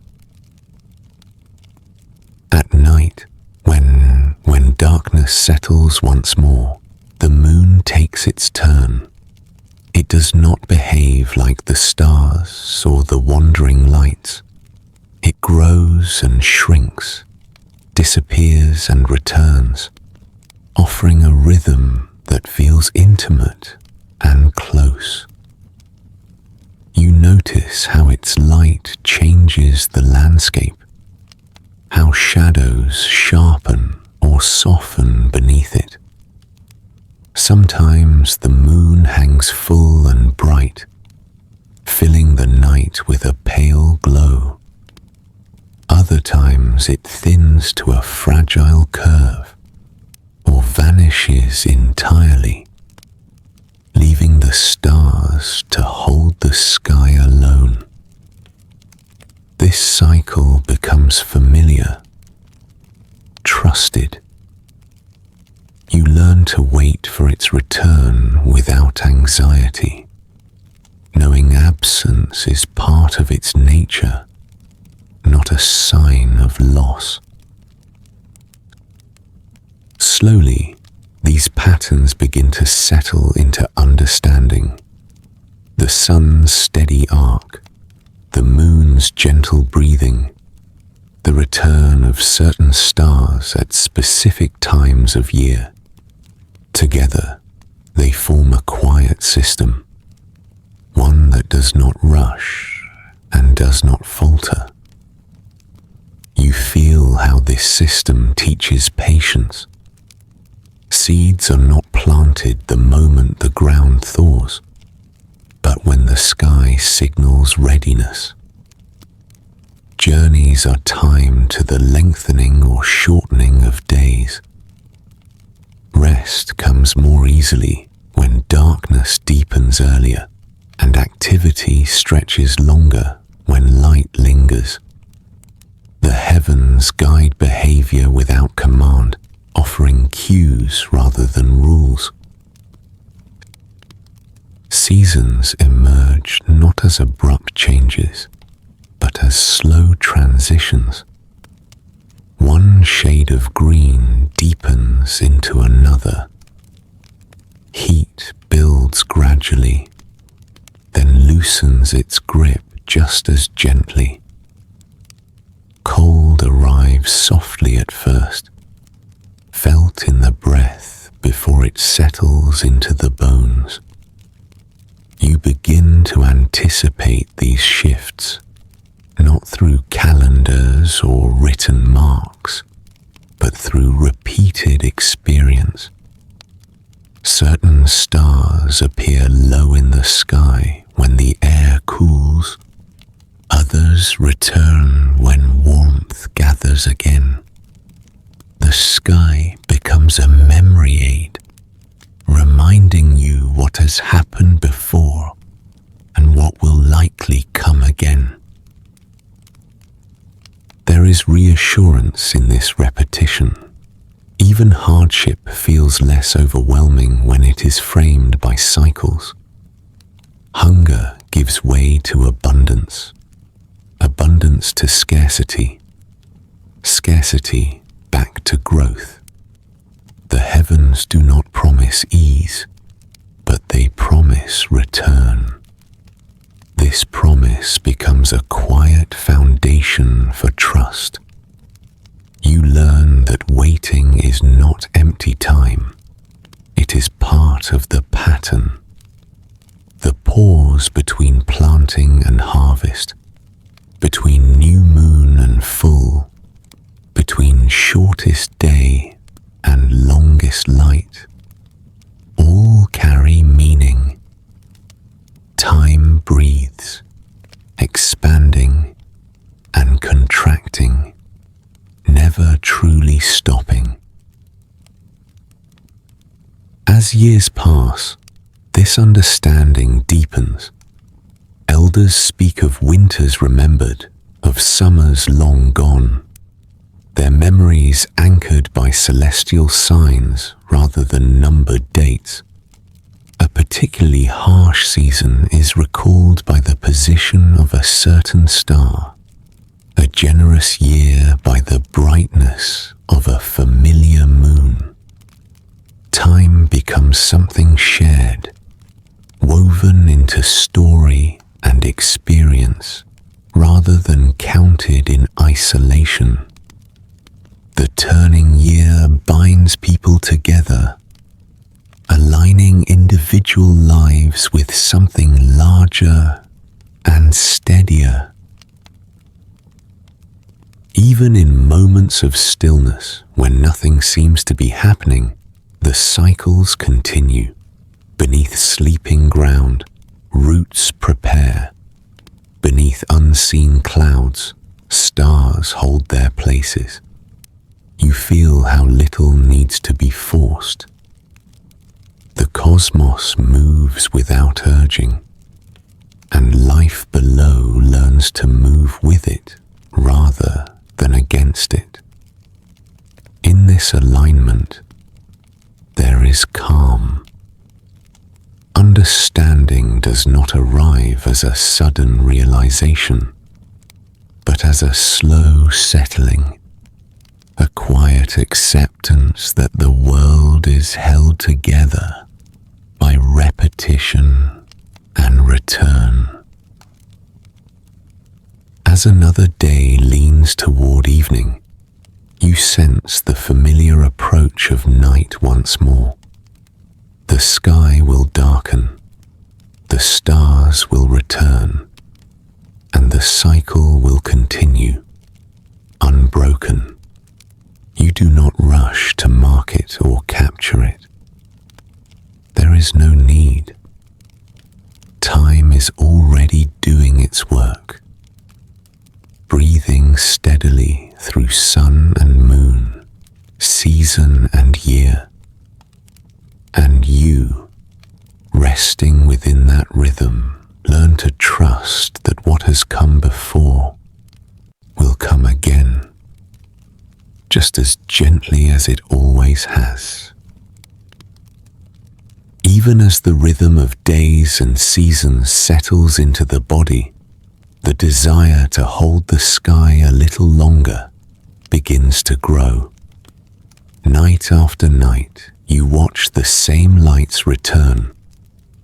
At night, when darkness settles once more, the moon takes its turn. It does not behave like the stars or the wandering lights. It grows and shrinks, disappears and returns, offering a rhythm that feels intimate and close. You notice how its light changes the landscape, how shadows sharpen or soften beneath it. Sometimes the moon hangs full and bright, filling the night with a pale glow. Other times it thins to a fragile curve or vanishes entirely, leaving the stars to hold the sky alone. This cycle becomes familiar, trusted. You learn to wait for its return without anxiety, knowing absence is part of its nature, not a sign of loss. Slowly, these patterns begin to settle into understanding. The sun's steady arc, the moon's gentle breathing, the return of certain stars at specific times of year. Together, they form a quiet system, one that does not rush and does not falter. You feel how this system teaches patience. Seeds are not planted the moment the ground thaws, but when the sky signals readiness. Journeys are timed to the lengthening or shortening of days. Rest comes more easily when darkness deepens earlier, and activity stretches longer when light lingers. The heavens guide behavior without command, offering cues rather than rules. Seasons emerge not as abrupt changes, but as slow transitions. One shade of green deepens into another. Heat builds gradually, then loosens its grip just as gently. Cold arrives softly at first, felt in the breath before it settles into the bones. You begin to anticipate these shifts, not through calendars or written marks, but through repeated experience. Certain stars appear low in the sky when the air cools. Others return when warmth gathers again. The sky becomes a memory aid, reminding you what has happened before and what will likely come again. There is reassurance in this repetition. Even hardship feels less overwhelming when it is framed by cycles. Hunger gives way to abundance, abundance to scarcity, scarcity back to growth. The heavens do not promise ease, but they promise return. This promise becomes a quiet foundation for trust. You learn that waiting is not empty time. It is part of the pattern. The pause between planting and harvest, between new moon and full, between shortest day and longest light, all carry meaning. Time breathes, expanding and contracting, never truly stopping. As years pass, this understanding deepens. Elders speak of winters remembered, of summers long gone, their memories anchored by celestial signs rather than numbered dates. A particularly harsh season is recalled by the position of a certain star, a generous year by the brightness of a familiar moon. Time becomes something shared, woven into story and experience rather than counted in isolation. The turning year binds people together, aligning individual lives with something larger and steadier. Even in moments of stillness, when nothing seems to be happening, the cycles continue. Beneath sleeping ground, roots prepare. Beneath unseen clouds, stars hold their places. You feel how little needs to be forced. The cosmos moves without urging, and life below learns to move with it rather than against it. In this alignment, there is calm. Understanding does not arrive as a sudden realization, but as a slow settling, a quiet acceptance that the world is held together by repetition and return. As another day leans toward evening, you sense the familiar approach of night once more. The sky will darken, the stars will return, and the cycle will continue, unbroken. You do not rush to mark it or capture it. There is no need. Time is already doing its work, breathing steadily through sun and moon, season and year. And you, resting within that rhythm, learn to trust that what has come before will come again, just as gently as it always has. Even as the rhythm of days and seasons settles into the body, the desire to hold the sky a little longer begins to grow. Night after night, you watch the same lights return,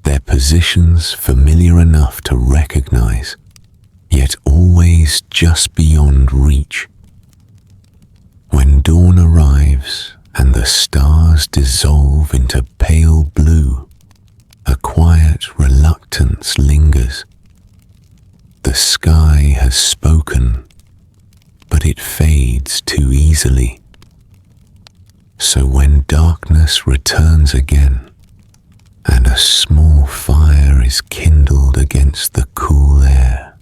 their positions familiar enough to recognize, yet always just beyond reach. When dawn arrives and the stars dissolve into pale blue, a quiet reluctance lingers. The sky has spoken, but it fades too easily. So when darkness returns again, and a small fire is kindled against the cool air,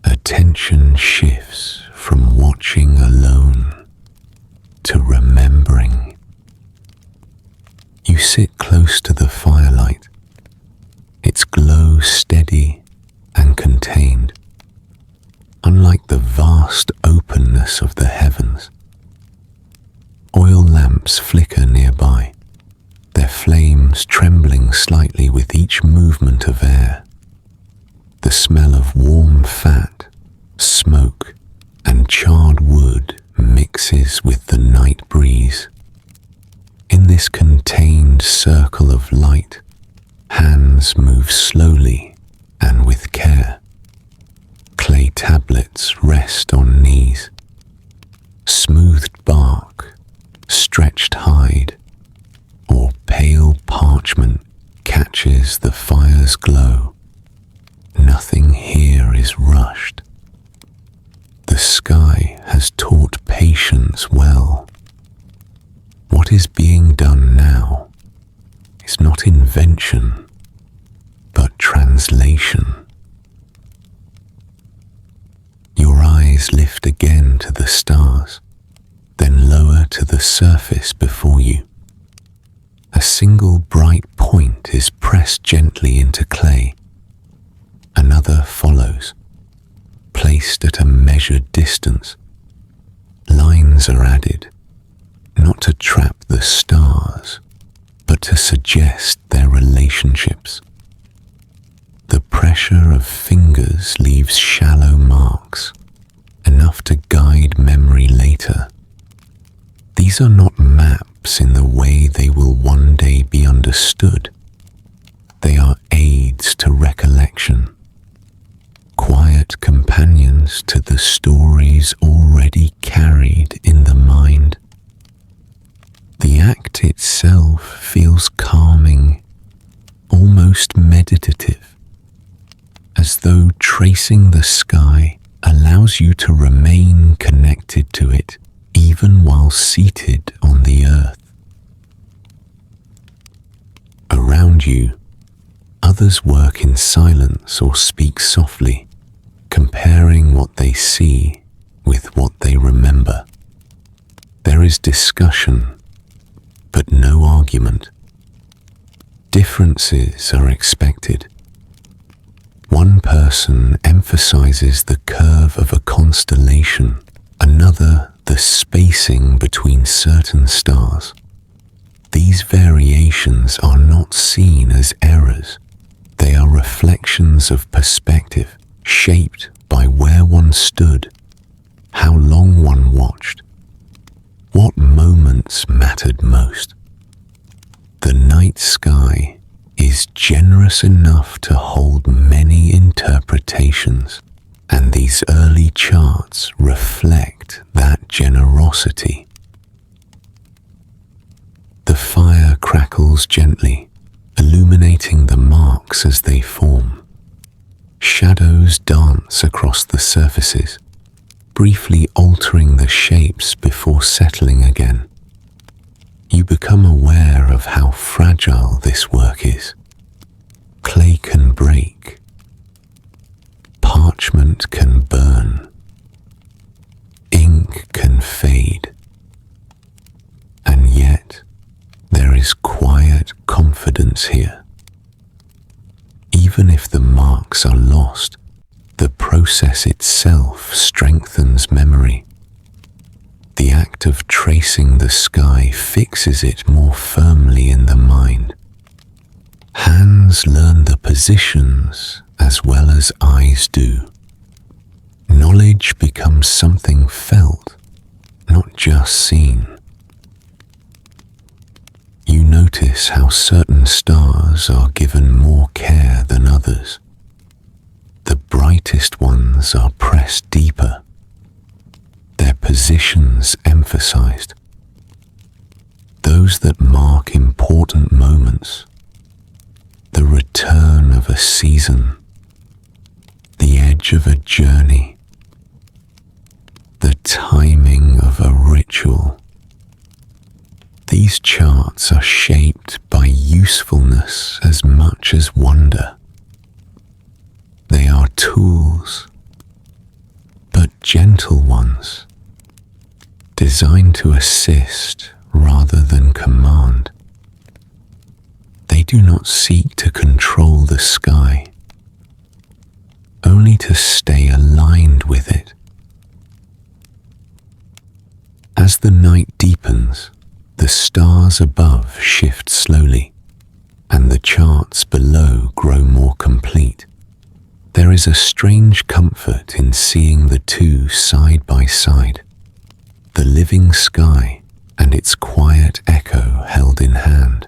attention shifts from watching alone to remembering. You sit close to the firelight, its glow steady and contained, unlike the vast openness of the heavens. Oil lamps flicker nearby, their flames trembling slightly with each movement of air. The smell of warm fat, smoke, and charred wood mixes with the night breeze. In this contained circle of light, hands move slowly and with care. Clay tablets rest on knees. Smoothed bark, stretched hide, or pale parchment catches the fire's glow. Nothing here is rushed. The sky has taught patience well. What is being done now is not invention, but translation. Your eyes lift again to the stars, then lower to the surface before you. A single bright point is pressed gently into clay. Another follows, placed at a measured distance. Lines are added, not to trap the stars, but to suggest their relationships. The pressure of fingers leaves shallow marks, enough to guide memory later. These are not maps in the way they will one day be understood. They are aids to recollection, quiet companions to the stories already carried in the mind. The act itself feels calming, almost meditative, as though tracing the sky allows you to remain connected to it even while seated on the earth. Around you, others work in silence or speak softly, comparing what they see with what they remember. There is discussion, but no argument. Differences are expected. One person emphasizes the curve of a constellation, another the spacing between certain stars. These variations are not seen as errors. They are reflections of perspective, shaped by where one stood, how long one watched, what moments mattered most. The night sky is generous enough to hold many interpretations, and these early charts reflect that generosity. The fire crackles gently, illuminating the marks as they form. Shadows dance across the surfaces, briefly altering the shapes before settling again. You become aware of how fragile this work is. Clay can break. Parchment can burn. Ink can fade. And yet, there is quiet confidence here. Even if the marks are lost, the process itself strengthens memory. The act of tracing the sky fixes it more firmly in the mind. Hands learn the positions as well as eyes do. Knowledge becomes something felt, not just seen. notice how certain stars are given more care than others. The brightest ones are pressed deeper, their positions emphasized. Those that mark important moments, the return of a season, the edge of a journey, the timing of a ritual. These charts are shaped by usefulness as much as wonder. They are tools, but gentle ones, designed to assist rather than command. They do not seek to control the sky, only to stay aligned with it. As the night deepens, the stars above shift slowly, and the charts below grow more complete. There is a strange comfort in seeing the two side by side, the living sky and its quiet echo held in hand.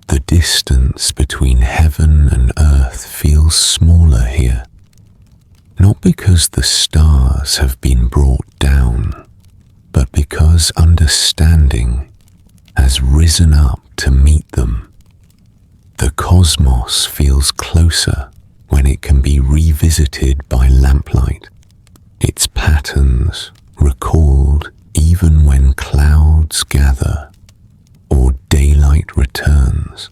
The distance between heaven and earth feels smaller here, not because the stars have been brought down, but because understanding has risen up to meet them. The cosmos feels closer when it can be revisited by lamplight, its patterns recalled even when clouds gather or daylight returns.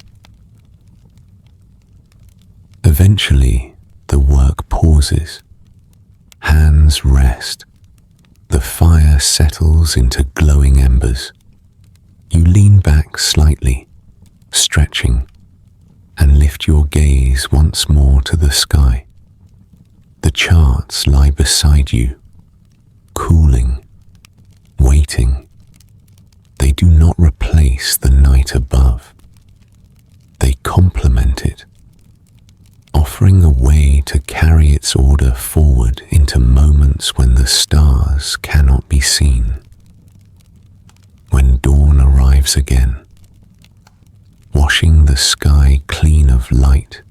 Eventually, the work pauses. Hands rest. The fire settles into glowing embers. You lean back slightly, stretching, and lift your gaze once more to the sky. The charts lie beside you, cooling, waiting. They do not replace the night above. They complement it, offering a way to carry its order forward into moments when the stars cannot be seen. When dawn arrives again, washing the sky clean of light,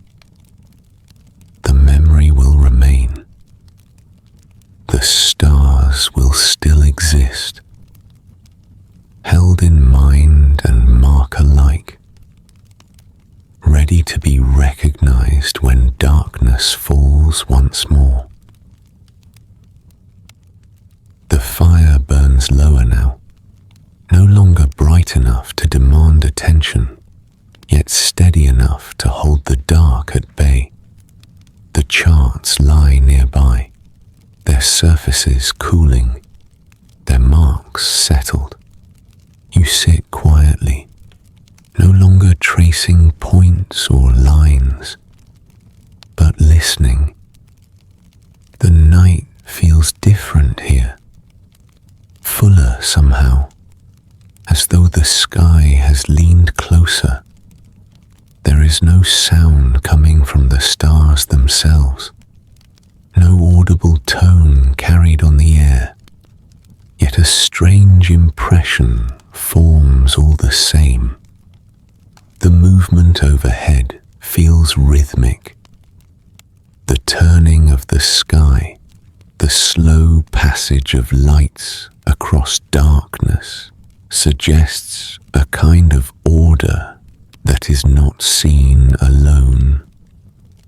the memory will remain. The stars will still exist, held in mind and mark alike, ready to be recognized when darkness falls once more. The fire burns lower now, no longer bright enough to demand attention, yet steady enough to hold the dark at bay. The charts lie nearby, their surfaces cooling, their marks settled. You sit quietly, no longer tracing points or lines, but listening. The night feels different here, fuller somehow, as though the sky has leaned closer. There is no sound coming from the stars themselves, no audible tone carried on the air, yet a strange impression forms all the same. The movement overhead feels rhythmic. The turning of the sky, the slow passage of lights across darkness suggests a kind of order that is not seen alone,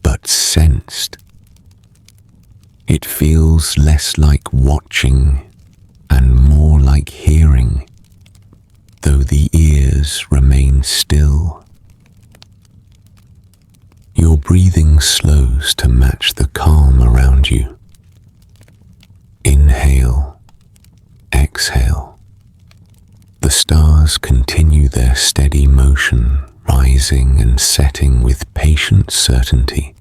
but sensed. It feels less like watching and more like hearing, though the ears remain still. Your breathing slows to match the calm around you. Inhale, exhale. The stars continue their steady motion, rising and setting with patient certainty.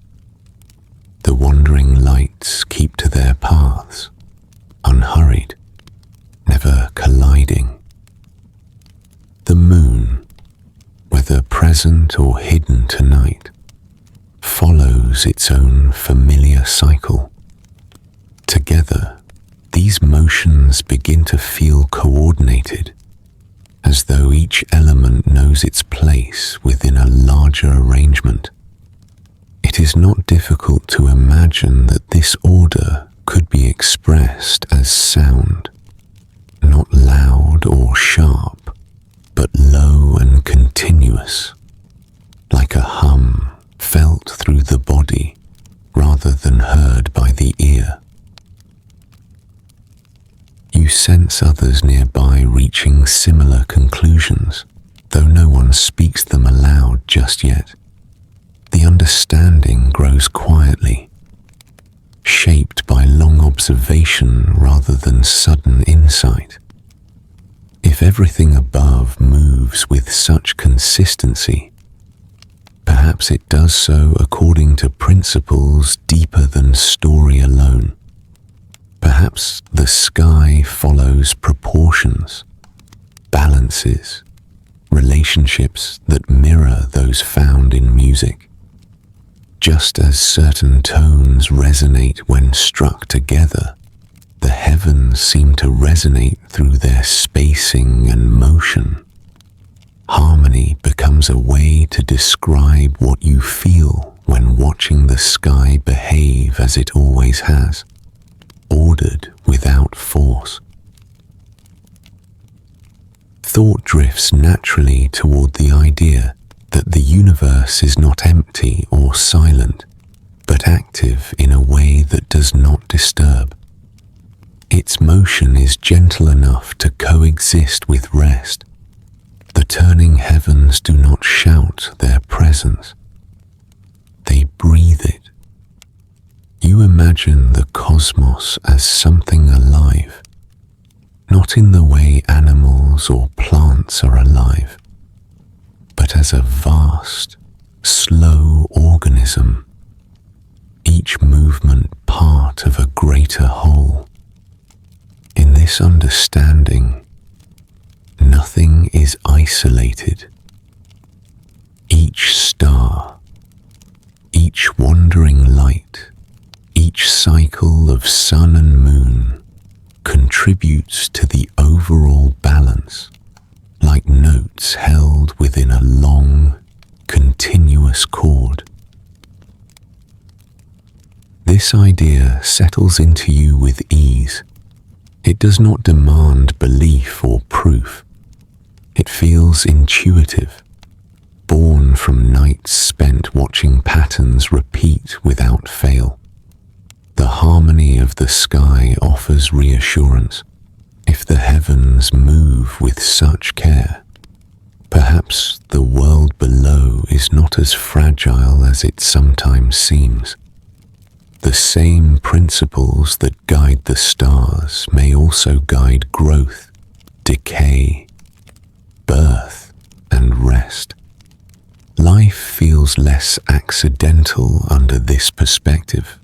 The wandering lights keep to their paths, unhurried, never colliding. The moon, whether present or hidden tonight, follows its own familiar cycle. Together, these motions begin to feel coordinated, as though each element knows its place within a larger arrangement. It is not difficult to imagine that this order could be expressed as sound, not loud or sharp, but low and continuous, like a hum felt through the body rather than heard by the ear. You sense others nearby reaching similar conclusions, though no one speaks them aloud just yet. The understanding grows quietly, shaped by long observation rather than sudden insight. If everything above moves with such consistency, perhaps it does so according to principles deeper than story alone. Perhaps the sky follows proportions, balances, relationships that mirror those found in music. Just as certain tones resonate when struck together, the heavens seem to resonate through their spacing and motion. Harmony becomes a way to describe what you feel when watching the sky behave as it always has, ordered without force. Thought drifts naturally toward the idea that the universe is not empty or silent, but active in a way that does not disturb. Its motion is gentle enough to coexist with rest. The turning heavens do not shout their presence. They breathe it. You imagine the cosmos as something alive, not in the way animals or plants are alive, but as a vast, slow organism, each movement part of a greater whole. In this understanding, nothing is isolated. Each star, each wandering light, each cycle of sun and moon contributes to the overall balance, like notes held within a long, continuous chord. This idea settles into you with ease. It does not demand belief or proof. It feels intuitive, born from nights spent watching patterns repeat without fail. The harmony of the sky offers reassurance. If the heavens move with such care, perhaps the world below is not as fragile as it sometimes seems. The same principles that guide the stars may also guide growth, decay, birth, and rest. Life feels less accidental under this perspective,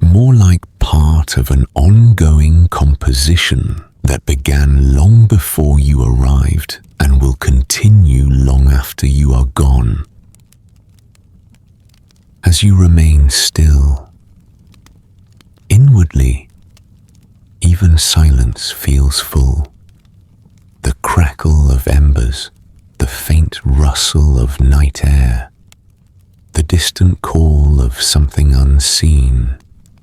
more like part of an ongoing composition that began long before you arrived and will continue long after you are gone. As you remain still, inwardly, even silence feels full. The crackle of embers, the faint rustle of night air, the distant call of something unseen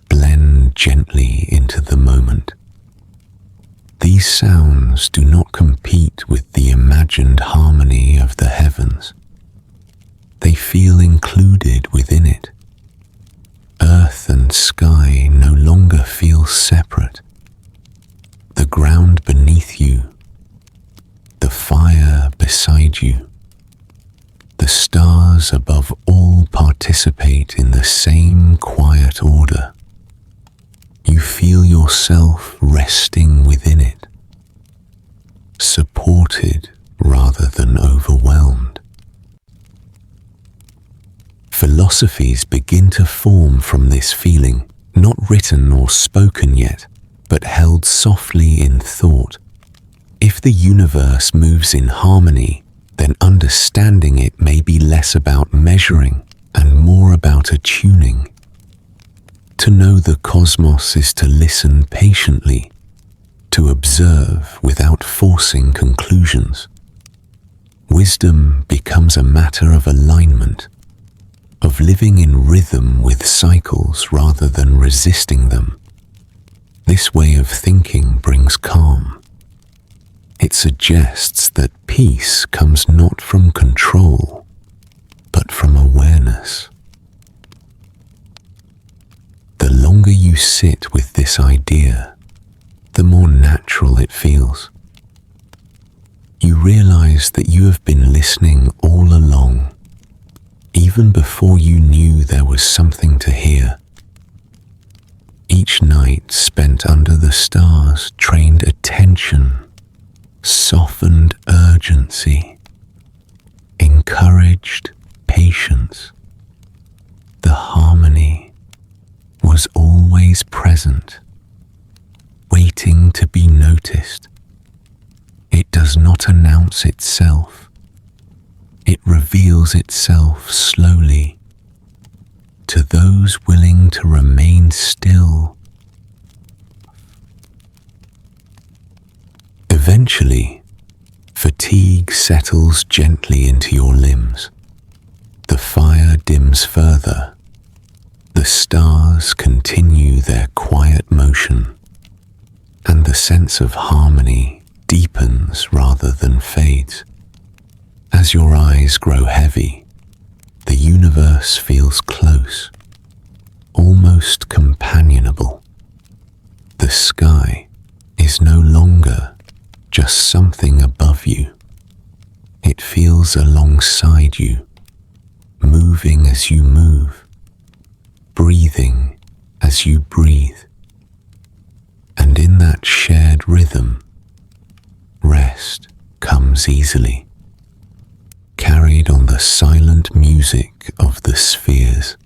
blend gently into the moment. These sounds do not compete with the imagined harmony of the heavens. They feel included within it. Earth and sky no longer feel separate. The ground beneath you, the fire beside you, the stars above all participate in the same quiet order. You feel yourself resting within it, supported rather than overwhelmed. Philosophies begin to form from this feeling, not written or spoken yet, but held softly in thought. If the universe moves in harmony, then understanding it may be less about measuring and more about attuning. To know the cosmos is to listen patiently, to observe without forcing conclusions. Wisdom becomes a matter of alignment, of living in rhythm with cycles rather than resisting them. This way of thinking brings calm. It suggests that peace comes not from control, but from awareness. The longer you sit with this idea, the more natural it feels. You realize that you have been listening all along, even before you knew there was something to hear. Each night spent under the stars trained attention, softened urgency, encouraged patience. The harmony was always present, waiting to be noticed. It does not announce itself. It reveals itself slowly to those willing to remain still. Eventually, fatigue settles gently into your limbs. The fire dims further. The stars continue their quiet motion, and the sense of harmony deepens rather than fades. As your eyes grow heavy, the universe feels close, almost companionable. The sky is no longer just something above you. It feels alongside you, moving as you move, breathing as you breathe. And in that shared rhythm, rest comes easily, carried on the silent music of the spheres.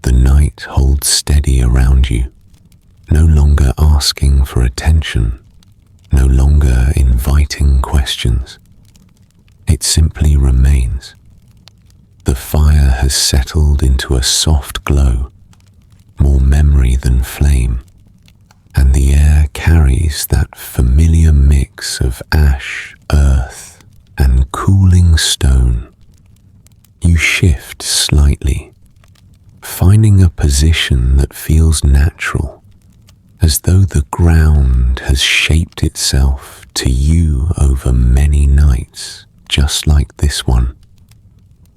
The night holds steady around you, no longer asking for attention, no longer inviting questions. It simply remains. The fire has settled into a soft glow, more memory than flame, and the air carries that familiar mix of ash, earth, and cooling stone. You shift slightly, finding a position that feels natural, as though the ground has shaped itself to you over many nights, just like this one.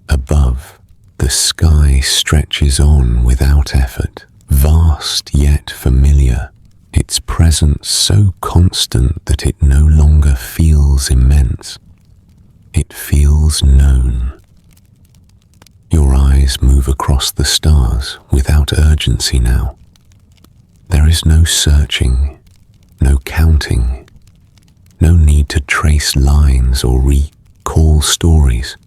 Above, the sky stretches on without effort, vast yet familiar, its presence so constant that it no longer feels immense. It feels known. Your eyes move across the stars without urgency now. There is no searching, no counting, no need to trace lines or recall stories.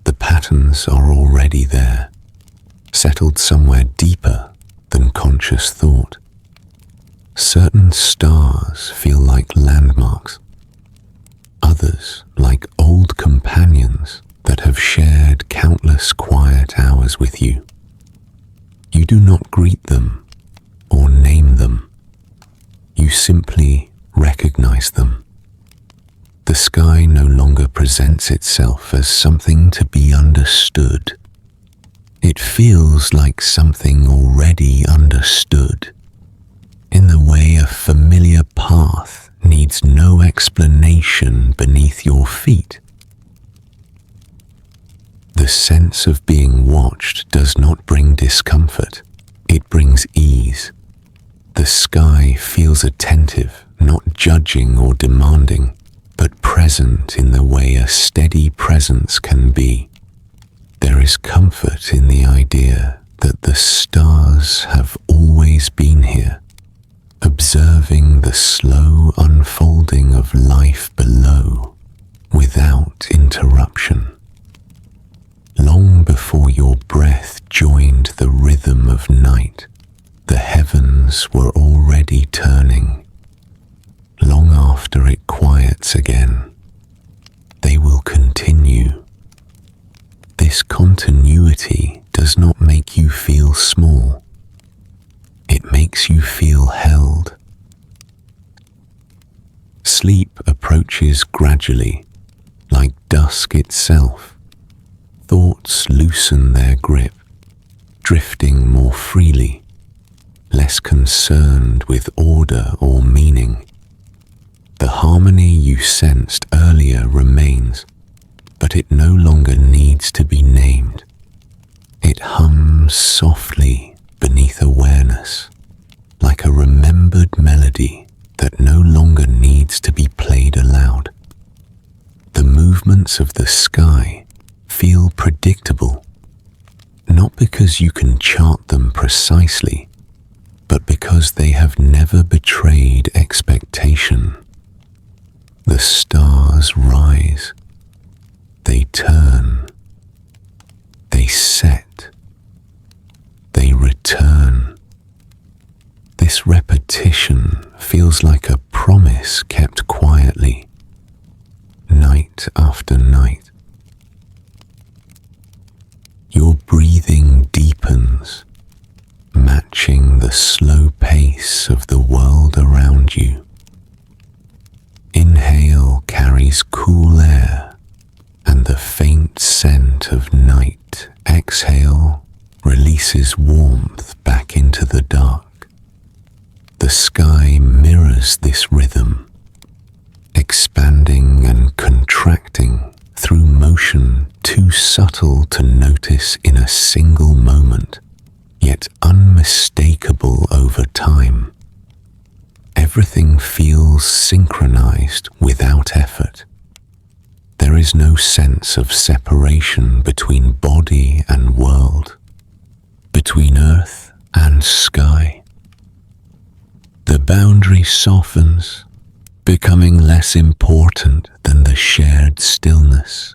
The patterns are already there, settled somewhere deeper than conscious thought. Certain stars feel like landmarks, others like old companions that have shared countless quiet hours with you. You do not greet them or name them. You simply recognize them. The sky no longer presents itself as something to be understood. It feels like something already understood, in the way a familiar path needs no explanation beneath your feet. The sense of being watched does not bring discomfort, it brings ease. The sky feels attentive, not judging or demanding, but present in the way a steady presence can be. There is comfort in the idea that the stars have always been here, observing the slow unfolding of life below without interruption. Long before your breath joined the rhythm of night, the heavens were already turning. Long after it quiets again, they will continue. This continuity does not make you feel small. It makes makes you feel held. Sleep approaches gradually, like dusk itself. Thoughts loosen their grip, drifting more freely, less concerned with order or meaning. The harmony you sensed earlier remains, but it no longer needs to be named. It hums softly beneath awareness, like a remembered melody that no longer needs to be played aloud. The movements of the sky feel predictable, not because you can chart them precisely, but because they have never betrayed expectation. The stars rise, they turn, they set, they return. This repetition feels like a promise kept quietly, night after night. Your breathing deepens, matching the slow pace of the world around you. Inhale carries cool air and the faint scent of night. Exhale releases warmth back into the dark. The sky mirrors this rhythm, expanding and contracting through motion too subtle to notice in a single moment, yet unmistakable over time. Everything feels synchronized without effort. There is no sense of separation between body and world, between earth and sky. The boundary softens, becoming less important than the shared stillness.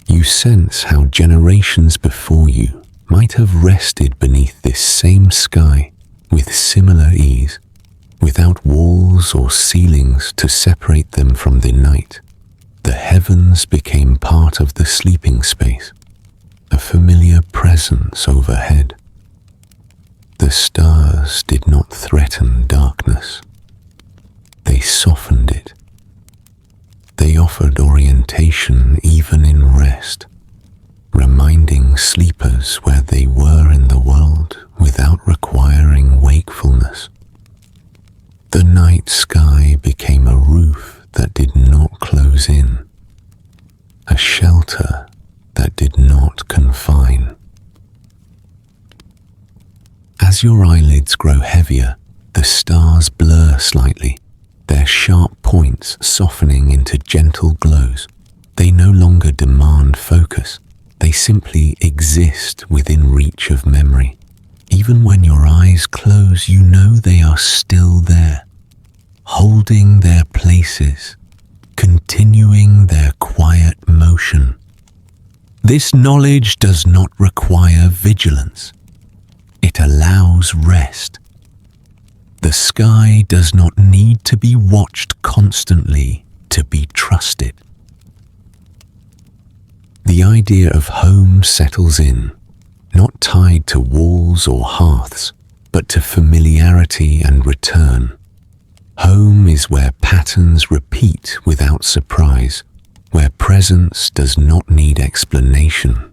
You sense how generations before you might have rested beneath this same sky with similar ease, without walls or ceilings to separate them from the night. The heavens became part of the sleeping space, a familiar presence overhead. The stars did not threaten darkness. They softened it. They offered orientation even in rest, reminding sleepers where they were in the world without requiring wakefulness. The night sky became a roof that did not close in, a shelter that did not confine. As your eyelids grow heavier, the stars blur slightly, their sharp points softening into gentle glows. They no longer demand focus. They simply exist within reach of memory. Even when your eyes close, you know they are still there, holding their places, continuing their quiet motion. This knowledge does not require vigilance. It allows rest. The sky does not need to be watched constantly to be trusted. The idea of home settles in, not tied to walls or hearths, but to familiarity and return. Home is where patterns repeat without surprise, where presence does not need explanation.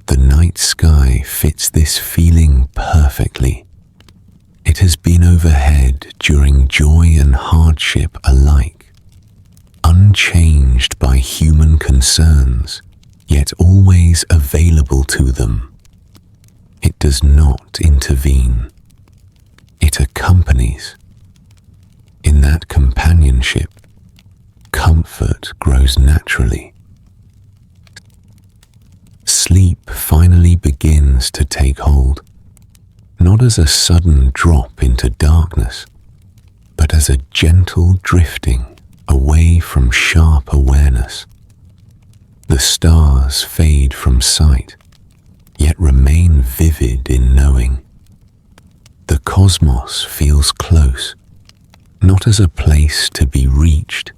The night sky fits this feeling perfectly. It has been overhead during joy and hardship alike, unchanged by human concerns, yet always available to them. It does not intervene. It accompanies. In that companionship, comfort grows naturally. Sleep finally begins to take hold, not as a sudden drop into darkness, but as a gentle drifting away from sharp awareness. The stars fade from sight, yet remain vivid in knowing. The cosmos feels close, not as a place to be reached,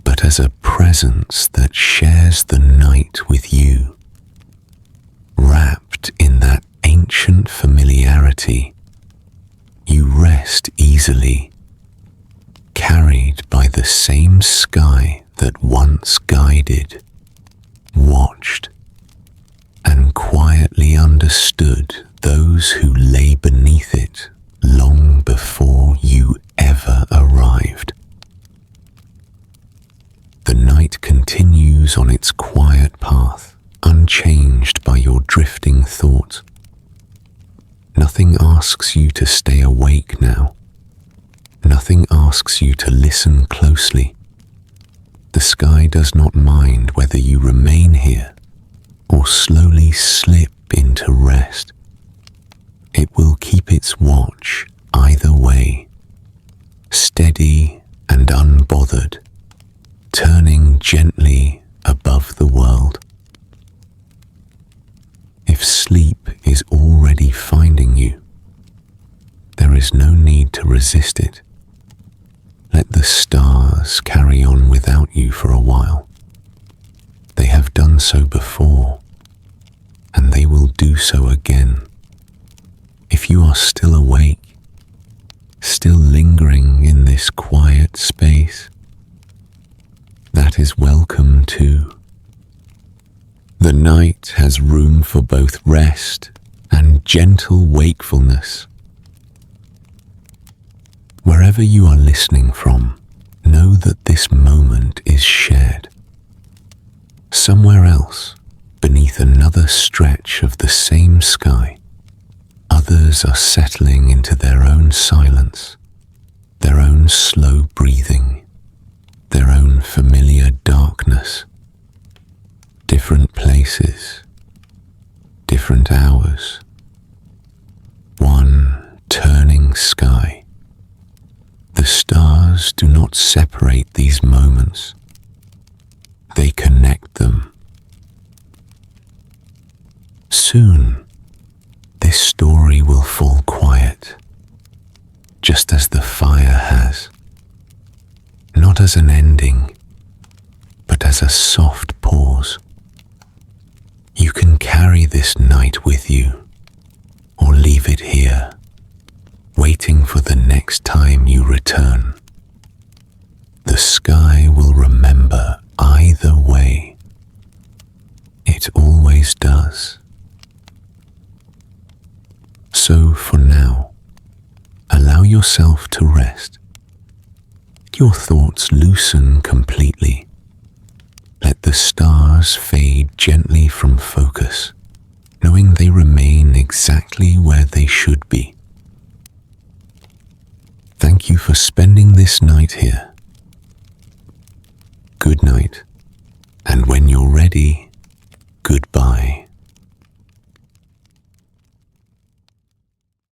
but as a presence that shares the night with you. Wrapped in that ancient clarity, you rest easily, carried by the same sky that once guided, watched, and quietly understood those who lay beneath it long before you ever arrived. The night continues on its quiet path, unchanged by your drifting thoughts. Nothing asks you to stay awake now. Nothing asks you to listen closely. The sky does not mind whether you remain here or slowly slip into rest. It will keep its watch either way, steady and unbothered, turning gently above the world. If sleep is already finding you, there is no need to resist it. Let the stars carry on without you for a while. They have done so before, and they will do so again. If you are still awake, still lingering in this quiet space, that is welcome too. The night has room for both rest and gentle wakefulness. Wherever you are listening from, know that this moment is shared. Somewhere else, beneath another stretch of the same sky, others are settling into their own silence, their own slow breathing, their own familiar darkness. Different places, different hours, one turning sky. The stars do not separate these moments. They connect them. Soon, this story will fall quiet, just as the fire has, not as an ending, but as a soft pause. You can carry this night with you, or leave it here, waiting for the next time you return. The sky will remember either way. It always does. So for now, allow yourself to rest. Your thoughts loosen completely. Let the stars fade gently from focus, knowing they remain exactly where they should be. Thank you for spending this night here. Good night, and when you're ready, goodbye.